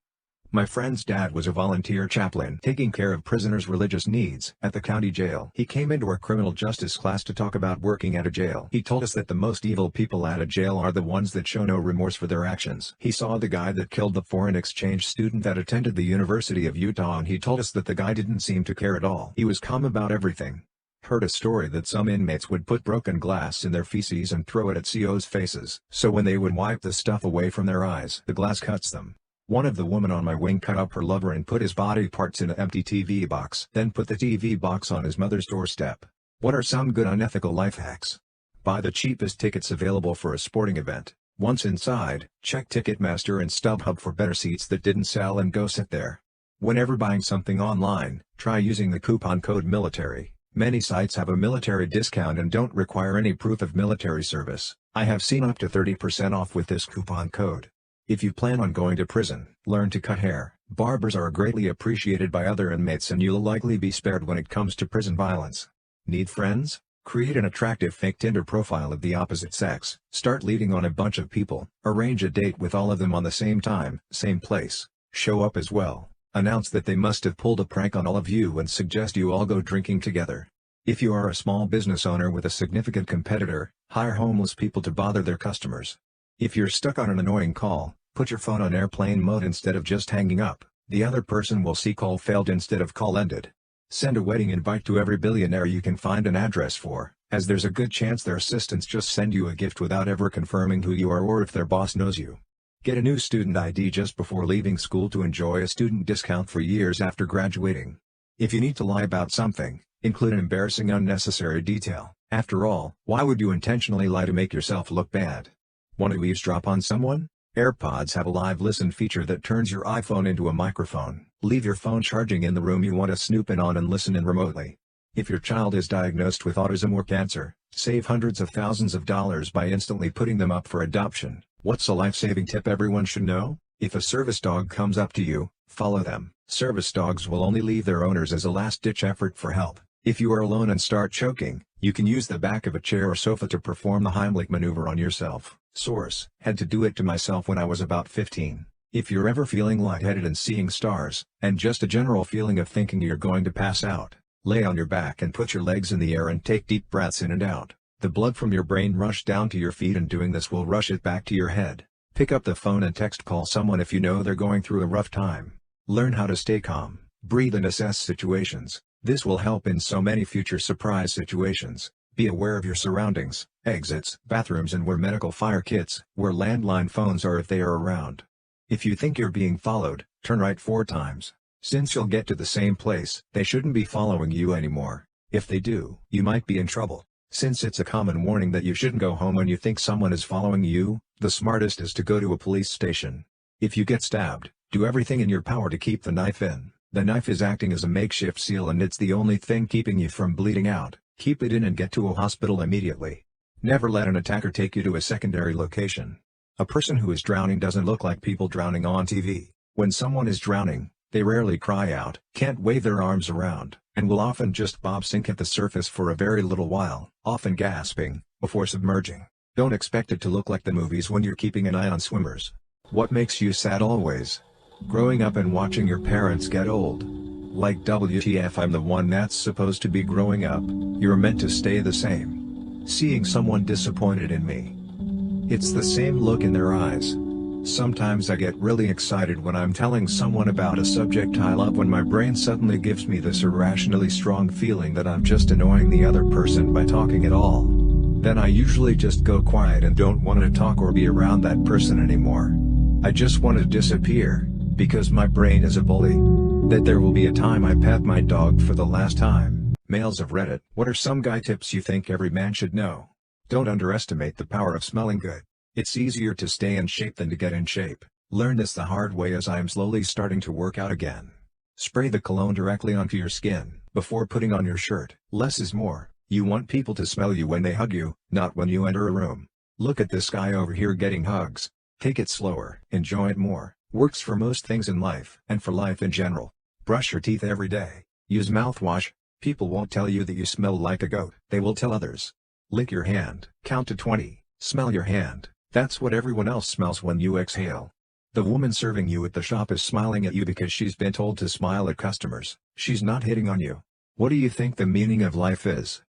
My friend's dad was a volunteer chaplain taking care of prisoners' religious needs at the county jail. He came into our criminal justice class to talk about working at a jail. He told us that the most evil people at a jail are the ones that show no remorse for their actions. He saw the guy that killed the foreign exchange student that attended the University of Utah, and he told us that the guy didn't seem to care at all. He was calm about everything. Heard a story that some inmates would put broken glass in their feces and throw it at CO's faces, so when they would wipe the stuff away from their eyes, the glass cuts them. One of the women on my wing cut up her lover and put his body parts in an empty TV box, then put the TV box on his mother's doorstep. What are some good unethical life hacks? Buy the cheapest tickets available for a sporting event. Once inside, check Ticketmaster and StubHub for better seats that didn't sell and go sit there. Whenever buying something online, try using the coupon code military. Many sites have a military discount and don't require any proof of military service. I have seen up to 30% off with this coupon code. If you plan on going to prison, learn to cut hair. Barbers are greatly appreciated by other inmates and you'll likely be spared when it comes to prison violence. Need friends? Create an attractive fake Tinder profile of the opposite sex. Start leading on a bunch of people. Arrange a date with all of them on the same time, same place. Show up as well. Announce that they must have pulled a prank on all of you and suggest you all go drinking together. If you are a small business owner with a significant competitor, hire homeless people to bother their customers. If you're stuck on an annoying call, put your phone on airplane mode instead of just hanging up. The other person will see call failed instead of call ended. Send a wedding invite to every billionaire you can find an address for, as there's a good chance their assistants just send you a gift without ever confirming who you are or if their boss knows you. Get a new student ID just before leaving school to enjoy a student discount for years after graduating. If you need to lie about something, include an embarrassing unnecessary detail. After all, why would you intentionally lie to make yourself look bad? Want to eavesdrop on someone? AirPods have a live listen feature that turns your iPhone into a microphone. Leave your phone charging in the room you want to snoop in on and listen in remotely. If your child is diagnosed with autism or cancer, save hundreds of thousands of dollars by instantly putting them up for adoption. What's a life-saving tip everyone should know? If a service dog comes up to you, follow them. Service dogs will only leave their owners as a last-ditch effort for help. If you are alone and start choking, you can use the back of a chair or sofa to perform the Heimlich maneuver on yourself. Source: had to do it to myself when I was about 15. If you're ever feeling lightheaded and seeing stars, and just a general feeling of thinking you're going to pass out, lay on your back and put your legs in the air and take deep breaths in and out. The blood from your brain rush down to your feet, and doing this will rush it back to your head. Pick up the phone and call someone if you know they're going through a rough time. Learn how to stay calm, breathe and assess situations. This will help in so many future surprise situations. Be aware of your surroundings, exits, bathrooms and where medical fire kits, where landline phones are if they are around. If you think you're being followed, turn right 4 times. Since you'll get to the same place, they shouldn't be following you anymore. If they do, you might be in trouble. Since it's a common warning that you shouldn't go home when you think someone is following you, the smartest is to go to a police station. If you get stabbed, do everything in your power to keep the knife in. The knife is acting as a makeshift seal and it's the only thing keeping you from bleeding out. Keep it in and get to a hospital immediately. Never let an attacker take you to a secondary location. A person who is drowning doesn't look like people drowning on TV. When someone is drowning, they rarely cry out, can't wave their arms around, and will often just bob sink at the surface for a very little while, often gasping, before submerging. Don't expect it to look like the movies when you're keeping an eye on swimmers. What makes you sad always? Growing up and watching your parents get old. Like WTF, I'm the one that's supposed to be growing up. You're meant to stay the same. Seeing someone disappointed in me. It's the same look in their eyes. Sometimes I get really excited when I'm telling someone about a subject I love when my brain suddenly gives me this irrationally strong feeling that I'm just annoying the other person by talking at all. Then I usually just go quiet and don't want to talk or be around that person anymore. I just want to disappear, because my brain is a bully. That there will be a time I pet my dog for the last time. Males of Reddit, what are some guy tips you think every man should know? Don't underestimate the power of smelling good. It's easier to stay in shape than to get in shape. Learn this the hard way as I am slowly starting to work out again. Spray the cologne directly onto your skin, before putting on your shirt. Less is more. You want people to smell you when they hug you, not when you enter a room. Look at this guy over here getting hugs. Take it slower. Enjoy it more. Works for most things in life, and for life in general. Brush your teeth every day. Use mouthwash. People won't tell you that you smell like a goat. They will tell others. Lick your hand. Count to 20. Smell your hand. That's what everyone else smells when you exhale. The woman serving you at the shop is smiling at you because she's been told to smile at customers. She's not hitting on you. What do you think the meaning of life is?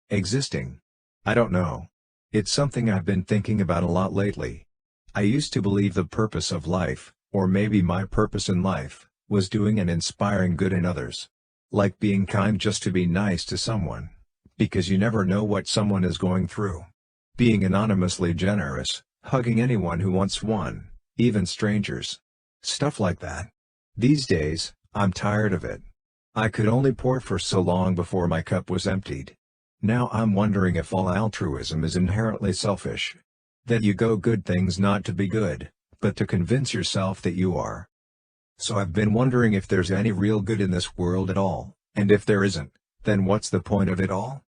Existing. I don't know. It's something I've been thinking about a lot lately. I used to believe the purpose of life, or maybe my purpose in life, was doing and inspiring good in others. Like being kind just to be nice to someone. Because you never know what someone is going through. Being anonymously generous, hugging anyone who wants one, even strangers. Stuff like that. These days, I'm tired of it. I could only pour for so long before my cup was emptied. Now I'm wondering if all altruism is inherently selfish. That you go good things not to be good, but to convince yourself that you are. So I've been wondering if there's any real good in this world at all, and if there isn't, then what's the point of it all?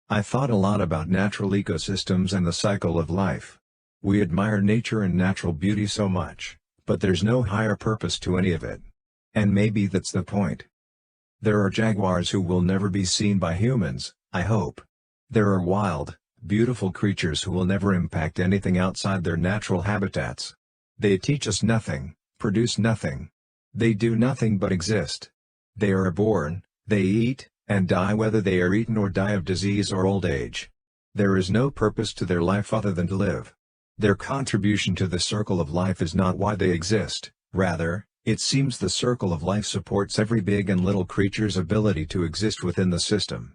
I thought a lot about natural ecosystems and the cycle of life. We admire nature and natural beauty so much, but there's no higher purpose to any of it. And maybe that's the point. There are jaguars who will never be seen by humans, I hope. There are wild, beautiful creatures who will never impact anything outside their natural habitats. They teach us nothing, produce nothing. They do nothing but exist. They are born, they eat, and die whether they are eaten or die of disease or old age. There is no purpose to their life other than to live. Their contribution to the circle of life is not why they exist, rather, it seems the circle of life supports every big and little creature's ability to exist within the system.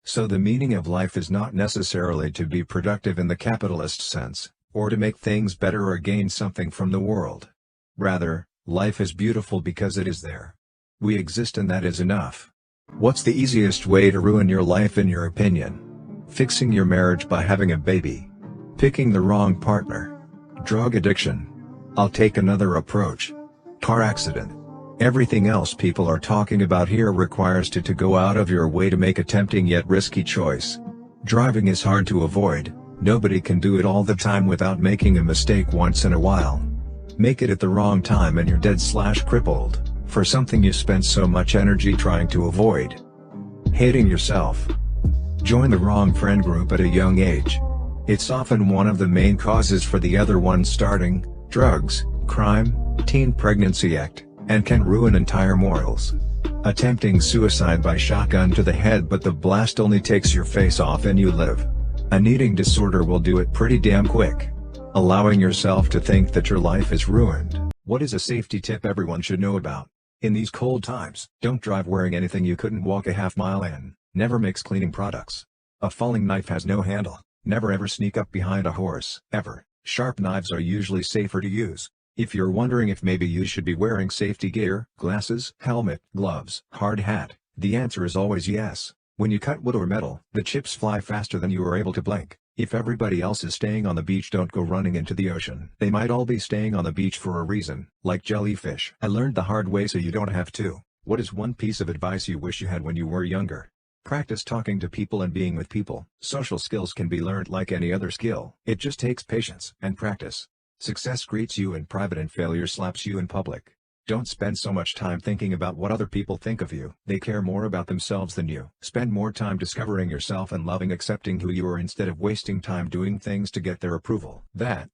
So the meaning of life is not necessarily to be productive in the capitalist sense, or to make things better or gain something from the world. Rather, life is beautiful because it is there. We exist and that is enough. What's the easiest way to ruin your life in your opinion? Fixing your marriage by having a baby. Picking the wrong partner. Drug addiction. I'll take another approach. Car accident. Everything else people are talking about here requires you to go out of your way to make a tempting yet risky choice. Driving is hard to avoid, nobody can do it all the time without making a mistake once in a while. Make it at the wrong time and you're dead/crippled. For something you spend so much energy trying to avoid. Hating yourself. Join the wrong friend group at a young age. It's often one of the main causes for the other ones starting, drugs, crime, teen pregnancy act, and can ruin entire morals. Attempting suicide by shotgun to the head but the blast only takes your face off and you live. An eating disorder will do it pretty damn quick. Allowing yourself to think that your life is ruined. What is a safety tip everyone should know about? In these cold times, don't drive wearing anything you couldn't walk a half mile in. Never mix cleaning products. A falling knife has no handle. Never ever sneak up behind a horse, ever. Sharp knives are usually safer to use. If you're wondering if maybe you should be wearing safety gear, glasses, helmet, gloves, hard hat, the answer is always yes. When you cut wood or metal, the chips fly faster than you are able to blink. If everybody else is staying on the beach, don't go running into the ocean. They might all be staying on the beach for a reason, like jellyfish. I learned the hard way so you don't have to. What is one piece of advice you wish you had when you were younger? Practice talking to people and being with people. Social skills can be learned like any other skill. It just takes patience and practice. Success greets you in private and failure slaps you in public. Don't spend so much time thinking about what other people think of you. They care more about themselves than you. Spend more time discovering yourself and accepting who you are instead of wasting time doing things to get their approval.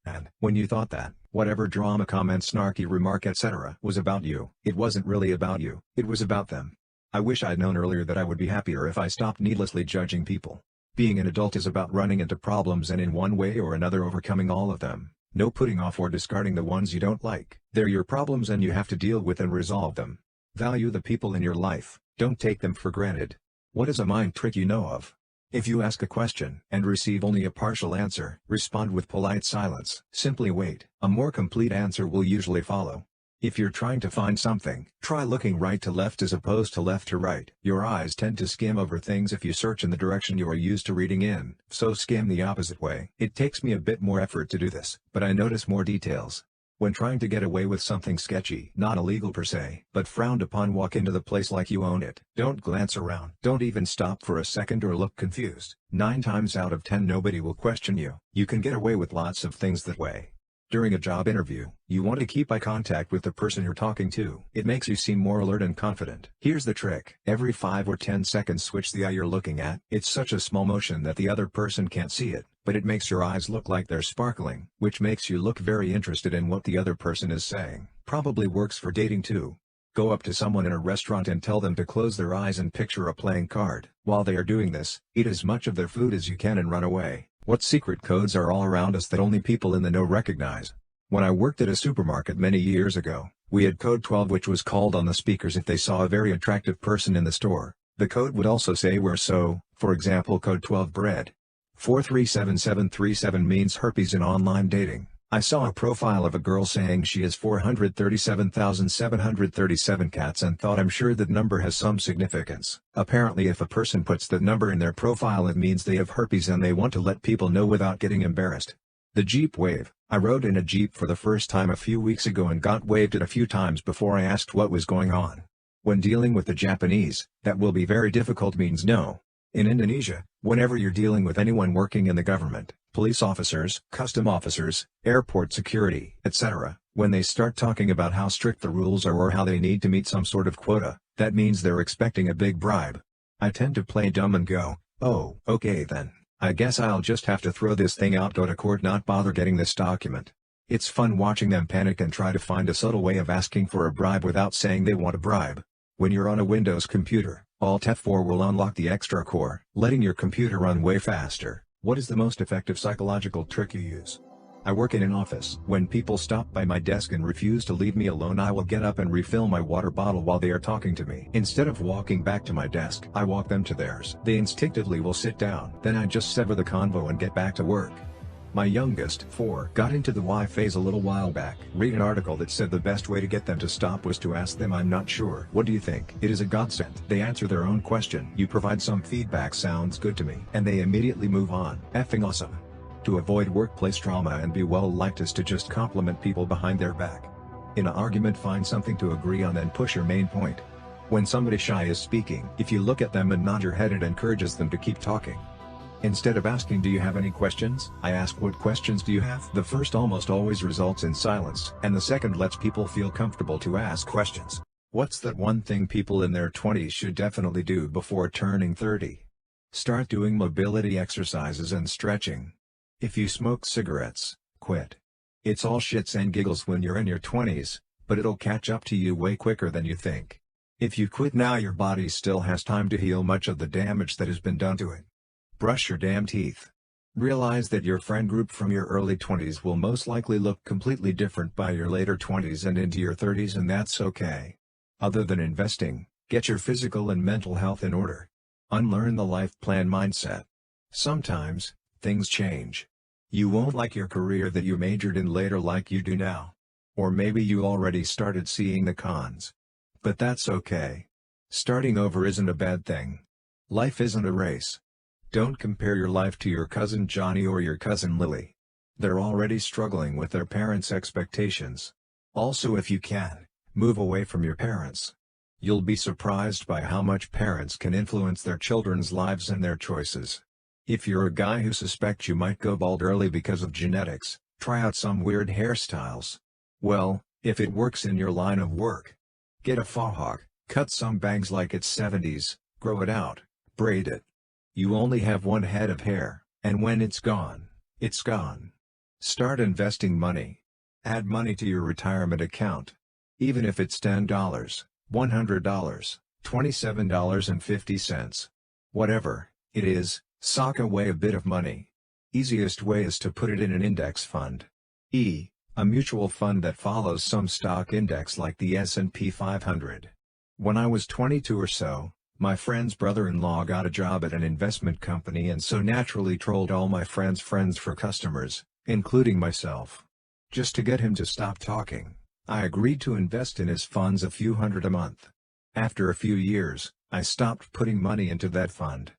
And when you thought that, whatever drama, comment, snarky remark, etc. was about you, it wasn't really about you, it was about them. I wish I'd known earlier that I would be happier if I stopped needlessly judging people. Being an adult is about running into problems and in one way or another overcoming all of them. No putting off or discarding the ones you don't like. They're your problems and you have to deal with and resolve them. Value the people in your life, don't take them for granted. What is a mind trick you know of? If you ask a question and receive only a partial answer, respond with polite silence. Simply wait. A more complete answer will usually follow. If you're trying to find something, try looking right to left as opposed to left to right. Your eyes tend to skim over things if you search in the direction you are used to reading in, so skim the opposite way. It takes me a bit more effort to do this, but I notice more details. When trying to get away with something sketchy, not illegal per se, but frowned upon, walk into the place like you own it. Don't glance around. Don't even stop for a second or look confused. 9 times out of 10 nobody will question you. You can get away with lots of things that way. During a job interview, you want to keep eye contact with the person you're talking to. It makes you seem more alert and confident. Here's the trick. Every 5 or 10 seconds switch the eye you're looking at. It's such a small motion that the other person can't see it, but it makes your eyes look like they're sparkling, which makes you look very interested in what the other person is saying. Probably works for dating too. Go up to someone in a restaurant and tell them to close their eyes and picture a playing card. While they are doing this, eat as much of their food as you can and run away. What secret codes are all around us that only people in the know recognize? When I worked at a supermarket many years ago, we had code 12 which was called on the speakers if they saw a very attractive person in the store. The code would also say where, so, for example, code 12 bread. 437737 means herpes in online dating. I saw a profile of a girl saying she has 437,737 cats and thought, I'm sure that number has some significance. Apparently if a person puts that number in their profile it means they have herpes and they want to let people know without getting embarrassed. The Jeep wave. I rode in a Jeep for the first time a few weeks ago and got waved at a few times before I asked what was going on. When dealing with the Japanese, that will be very difficult means no. In Indonesia, whenever you're dealing with anyone working in the government, police officers, custom officers, airport security, etc., when they start talking about how strict the rules are or how they need to meet some sort of quota, that means they're expecting a big bribe. I tend to play dumb and go, oh, okay then, I guess I'll just have to throw this thing out, go to court, not bother getting this document. It's fun watching them panic and try to find a subtle way of asking for a bribe without saying they want a bribe. When you're on a Windows computer, Alt F4 will unlock the extra core, letting your computer run way faster. What is the most effective psychological trick you use? I work in an office. When people stop by my desk and refuse to leave me alone, I will get up and refill my water bottle while they are talking to me. Instead of walking back to my desk, I walk them to theirs. They instinctively will sit down. Then I just sever the convo and get back to work. My youngest, 4, got into the why phase a little while back. Read an article that said the best way to get them to stop was to ask them, I'm not sure. What do you think? It is a godsend. They answer their own question. You provide some feedback, sounds good to me. And they immediately move on. Effing awesome. To avoid workplace drama and be well liked is to just compliment people behind their back. In an argument, find something to agree on and push your main point. When somebody shy is speaking, if you look at them and nod your head, it encourages them to keep talking. Instead of asking, do you have any questions? I ask, what questions do you have? The first almost always results in silence, and the second lets people feel comfortable to ask questions. What's that one thing people in their 20s should definitely do before turning 30? Start doing mobility exercises and stretching. If you smoke cigarettes, quit. It's all shits and giggles when you're in your 20s, but it'll catch up to you way quicker than you think. If you quit now, your body still has time to heal much of the damage that has been done to it. Brush your damn teeth. Realize that your friend group from your early 20s will most likely look completely different by your later 20s and into your 30s, and that's okay. Other than investing, get your physical and mental health in order. Unlearn the life plan mindset. Sometimes, things change. You won't like your career that you majored in later like you do now. Or maybe you already started seeing the cons. But that's okay. Starting over isn't a bad thing. Life isn't a race. Don't compare your life to your cousin Johnny or your cousin Lily. They're already struggling with their parents' expectations. Also, if you can, move away from your parents. You'll be surprised by how much parents can influence their children's lives and their choices. If you're a guy who suspects you might go bald early because of genetics, try out some weird hairstyles. Well, if it works in your line of work. Get a faux hawk, cut some bangs like it's 70s, grow it out, braid it. You only have one head of hair, and when it's gone, it's gone. Start investing money. Add money to your retirement account. Even if it's $10, $100, $27.50. Whatever it is, Sock away a bit of money. Easiest way is to put it in an index fund. A mutual fund that follows some stock index like the S&P 500. When I was 22 or so, my friend's brother-in-law got a job at an investment company and so naturally trolled all my friends' friends for customers, including myself. Just to get him to stop talking, I agreed to invest in his funds a few hundred a month. After a few years, I stopped putting money into that fund.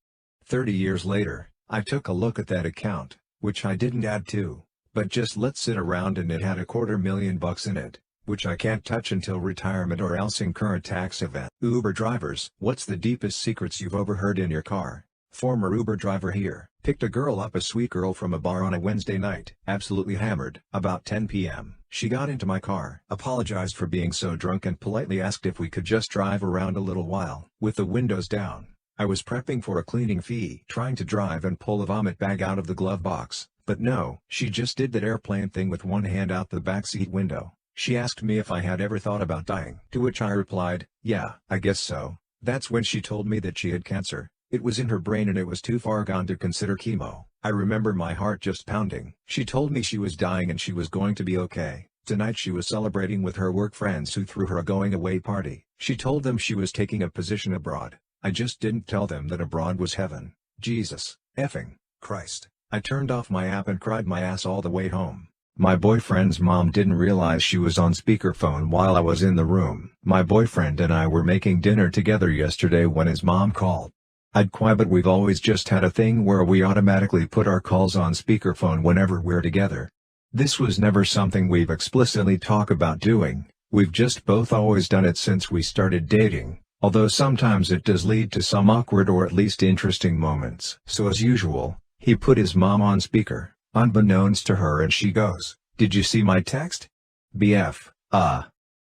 30 years later, I took a look at that account, which I didn't add to, but just let sit around, and it had $250,000 in it, which I can't touch until retirement or else in current tax event. Uber drivers, what's the deepest secrets you've overheard in your car? Former Uber driver here, picked a girl up, a sweet girl from a bar on a Wednesday night, absolutely hammered. About 10 p.m., she got into my car, apologized for being so drunk and politely asked if we could just drive around a little while, with the windows down. I was prepping for a cleaning fee, trying to drive and pull a vomit bag out of the glove box, but no, she just did that airplane thing with one hand out the backseat window. She asked me if I had ever thought about dying, to which I replied, yeah, I guess so. That's when she told me that she had cancer. It was in her brain and it was too far gone to consider chemo. I remember my heart just pounding. She told me she was dying and she was going to be okay. Tonight she was celebrating with her work friends who threw her a going-away party. She told them she was taking a position abroad. I just didn't tell them that abroad was heaven. Jesus effing Christ. I turned off my app and cried my ass all the way home. My boyfriend's mom didn't realize she was on speakerphone while I was in the room. My boyfriend and I were making dinner together yesterday when his mom called. I'd cry, but we've always just had a thing where we automatically put our calls on speakerphone whenever we're together. This was never something we've explicitly talked about doing, we've just both always done it since we started dating, although sometimes it does lead to some awkward or at least interesting moments. So as usual, he put his mom on speaker, unbeknownst to her, and she goes, "Did you see my text?" BF,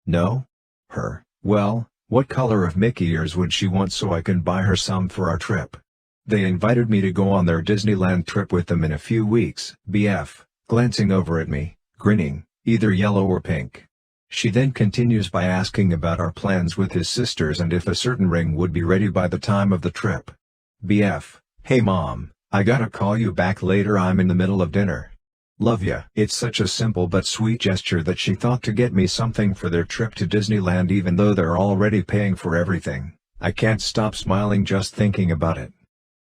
no? Her, well, what color of Mickey ears would she want so I can buy her some for our trip? They invited me to go on their Disneyland trip with them in a few weeks. BF, glancing over at me, grinning, either yellow or pink. She then continues by asking about our plans with his sisters and if a certain ring would be ready by the time of the trip. BF, hey mom, I gotta call you back later, I'm in the middle of dinner. Love ya. It's such a simple but sweet gesture that she thought to get me something for their trip to Disneyland even though they're already paying for everything. I can't stop smiling just thinking about it.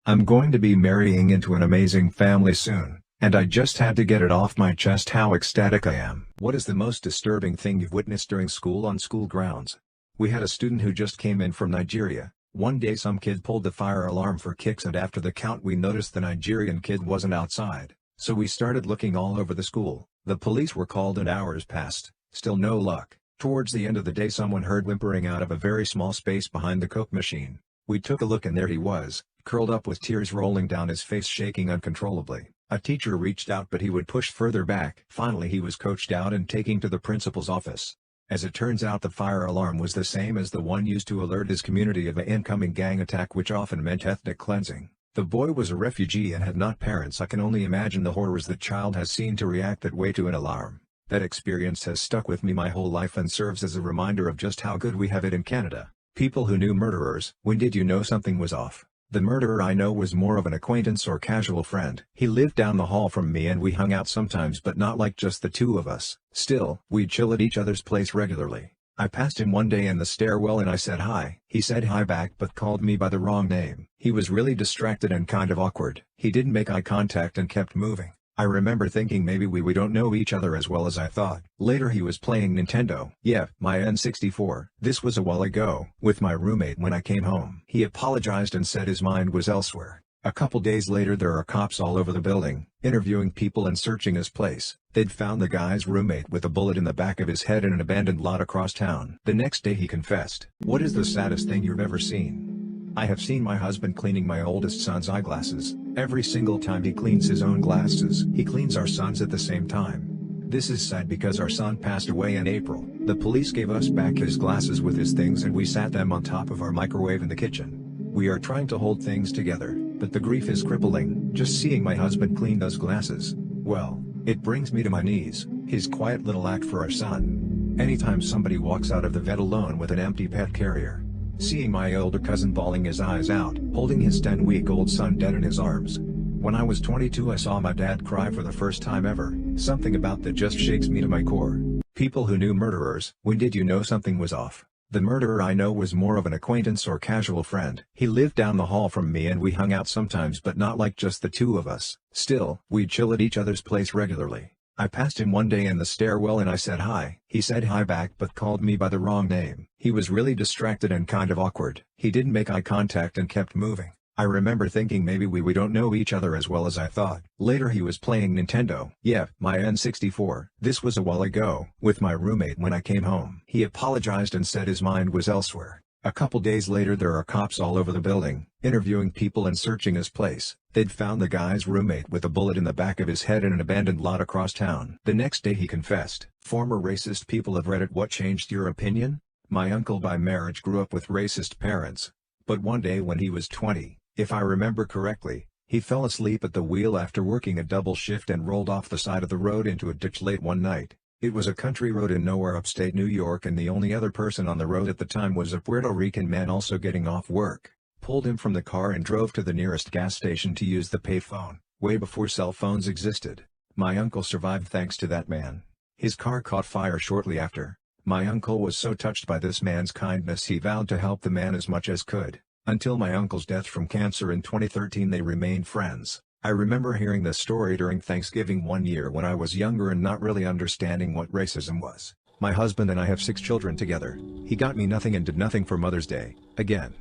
I'm going to be marrying into an amazing family soon, and I just had to get it off my chest how ecstatic I am. What is the most disturbing thing you've witnessed during school on school grounds? We had a student who just came in from Nigeria. One day some kid pulled the fire alarm for kicks, and after the count we noticed the Nigerian kid wasn't outside. So we started looking all over the school. The police were called and hours passed, still no luck. Towards the end of the day someone heard whimpering out of a very small space behind the Coke machine. We took a look and there he was, curled up with tears rolling down his face, shaking uncontrollably. A teacher reached out but he would push further back. Finally he was coached out and taken to the principal's office. As it turns out, the fire alarm was the same as the one used to alert his community of an incoming gang attack, which often meant ethnic cleansing. The boy was a refugee and had not parents. I can only imagine the horrors the child has seen to react that way to an alarm. That experience has stuck with me my whole life and serves as a reminder of just how good we have it in Canada. People who knew murderers. When did you know something was off? The murderer I know was more of an acquaintance or casual friend. He lived down the hall from me and we hung out sometimes, but not like just the two of us. Still, we'd chill at each other's place regularly. I passed him one day in the stairwell and I said hi. He said hi back but called me by the wrong name. He was really distracted and kind of awkward. He didn't make eye contact and kept moving. I remember thinking maybe we don't know each other as well as I thought. Later he was playing Nintendo. Yeah, my N64. This was a while ago, with my roommate when I came home. He apologized and said his mind was elsewhere. A couple days later there are cops all over the building, interviewing people and searching his place. They'd found the guy's roommate with a bullet in the back of his head in an abandoned lot across town. The next day he confessed. What is the saddest thing you've ever seen? I have seen my husband cleaning my oldest son's eyeglasses. Every single time he cleans his own glasses, he cleans our son's at the same time. This is sad because our son passed away in April. The police gave us back his glasses with his things and we sat them on top of our microwave in the kitchen. We are trying to hold things together, but the grief is crippling. Just seeing my husband clean those glasses, well, it brings me to my knees. His quiet little act for our son. Anytime somebody walks out of the vet alone with an empty pet carrier, Seeing my older cousin bawling his eyes out, holding his 10-week-old son dead in his arms. When I was 22 I saw my dad cry for the first time ever, something about that just shakes me to my core. People who knew murderers, when did you know something was off? The murderer I know was more of an acquaintance or casual friend. He lived down the hall from me and we hung out sometimes but not like just the two of us. Still, we'd chill at each other's place regularly. I passed him one day in the stairwell and I said hi. He said hi back but called me by the wrong name. He was really distracted and kind of awkward. He didn't make eye contact and kept moving. I remember thinking maybe we don't know each other as well as I thought. Later he was playing Nintendo. Yeah, my N64. This was a while ago, with my roommate when I came home. He apologized and said his mind was elsewhere. A couple days later there are cops all over the building, interviewing people and searching his place. They'd found the guy's roommate with a bullet in the back of his head in an abandoned lot across town. The next day he confessed. Former racist people of Reddit, what changed your opinion? My uncle by marriage grew up with racist parents. But one day when he was 20, if I remember correctly, he fell asleep at the wheel after working a double shift and rolled off the side of the road into a ditch late one night. It was a country road in nowhere upstate New York and the only other person on the road at the time was a Puerto Rican man also getting off work. Pulled him from the car and drove to the nearest gas station to use the payphone, way before cell phones existed. My uncle survived thanks to that man. His car caught fire shortly after. My uncle was so touched by this man's kindness he vowed to help the man as much as could. Until my uncle's death from cancer in 2013 they remained friends. I remember hearing this story during Thanksgiving one year when I was younger and not really understanding what racism was. My husband and I have 6 children together. He got me nothing and did nothing for Mother's Day, again.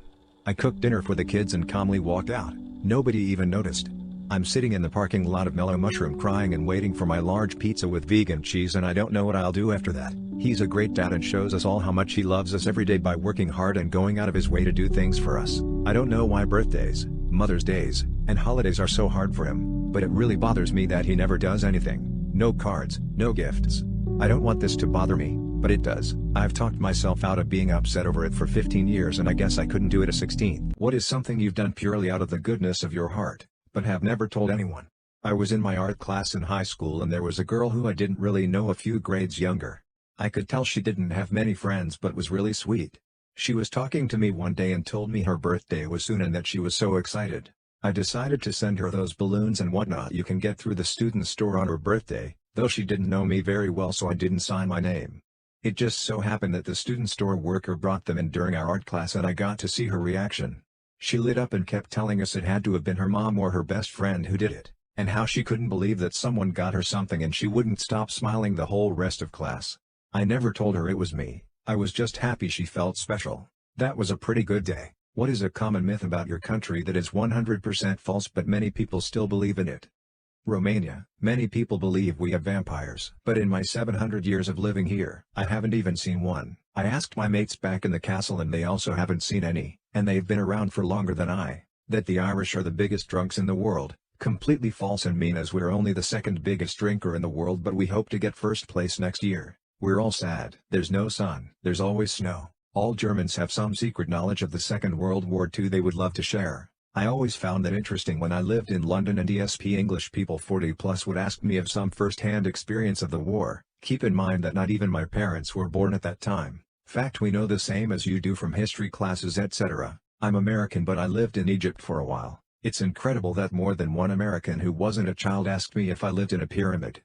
I cooked dinner for the kids and calmly walked out. Nobody even noticed. I'm sitting in the parking lot of Mellow Mushroom crying and waiting for my large pizza with vegan cheese and I don't know what I'll do after that. He's a great dad and shows us all how much he loves us every day by working hard and going out of his way to do things for us. I don't know why birthdays, Mother's Days, and holidays are so hard for him, but it really bothers me that he never does anything. No cards, no gifts. I don't want this to bother me, but it does. I've talked myself out of being upset over it for 15 years and I guess I couldn't do it a 16th. What is something you've done purely out of the goodness of your heart, but have never told anyone? I was in my art class in high school and there was a girl who I didn't really know a few grades younger. I could tell she didn't have many friends but was really sweet. She was talking to me one day and told me her birthday was soon and that she was so excited. I decided to send her those balloons and whatnot you can get through the student store on her birthday, though she didn't know me very well so I didn't sign my name. It just so happened that the student store worker brought them in during our art class and I got to see her reaction. She lit up and kept telling us it had to have been her mom or her best friend who did it, and how she couldn't believe that someone got her something and she wouldn't stop smiling the whole rest of class. I never told her it was me. I was just happy she felt special. That was a pretty good day. What is a common myth about your country that is 100% false but many people still believe in it? Romania. Many people believe we have vampires. But in my 700 years of living here, I haven't even seen one. I asked my mates back in the castle and they also haven't seen any, and they've been around for longer than I. That the Irish are the biggest drunks in the world. Completely false and mean as we're only the second biggest drinker in the world but we hope to get first place next year. We're all sad. There's no sun. There's always snow. All Germans have some secret knowledge of the Second World War II they would love to share. I always found that interesting when I lived in London and ESP English people 40 plus would ask me of some first-hand experience of the war. Keep in mind that not even my parents were born at that time. Fact, we know the same as you do from history classes etc. I'm American but I lived in Egypt for a while. It's incredible that more than one American who wasn't a child asked me if I lived in a pyramid.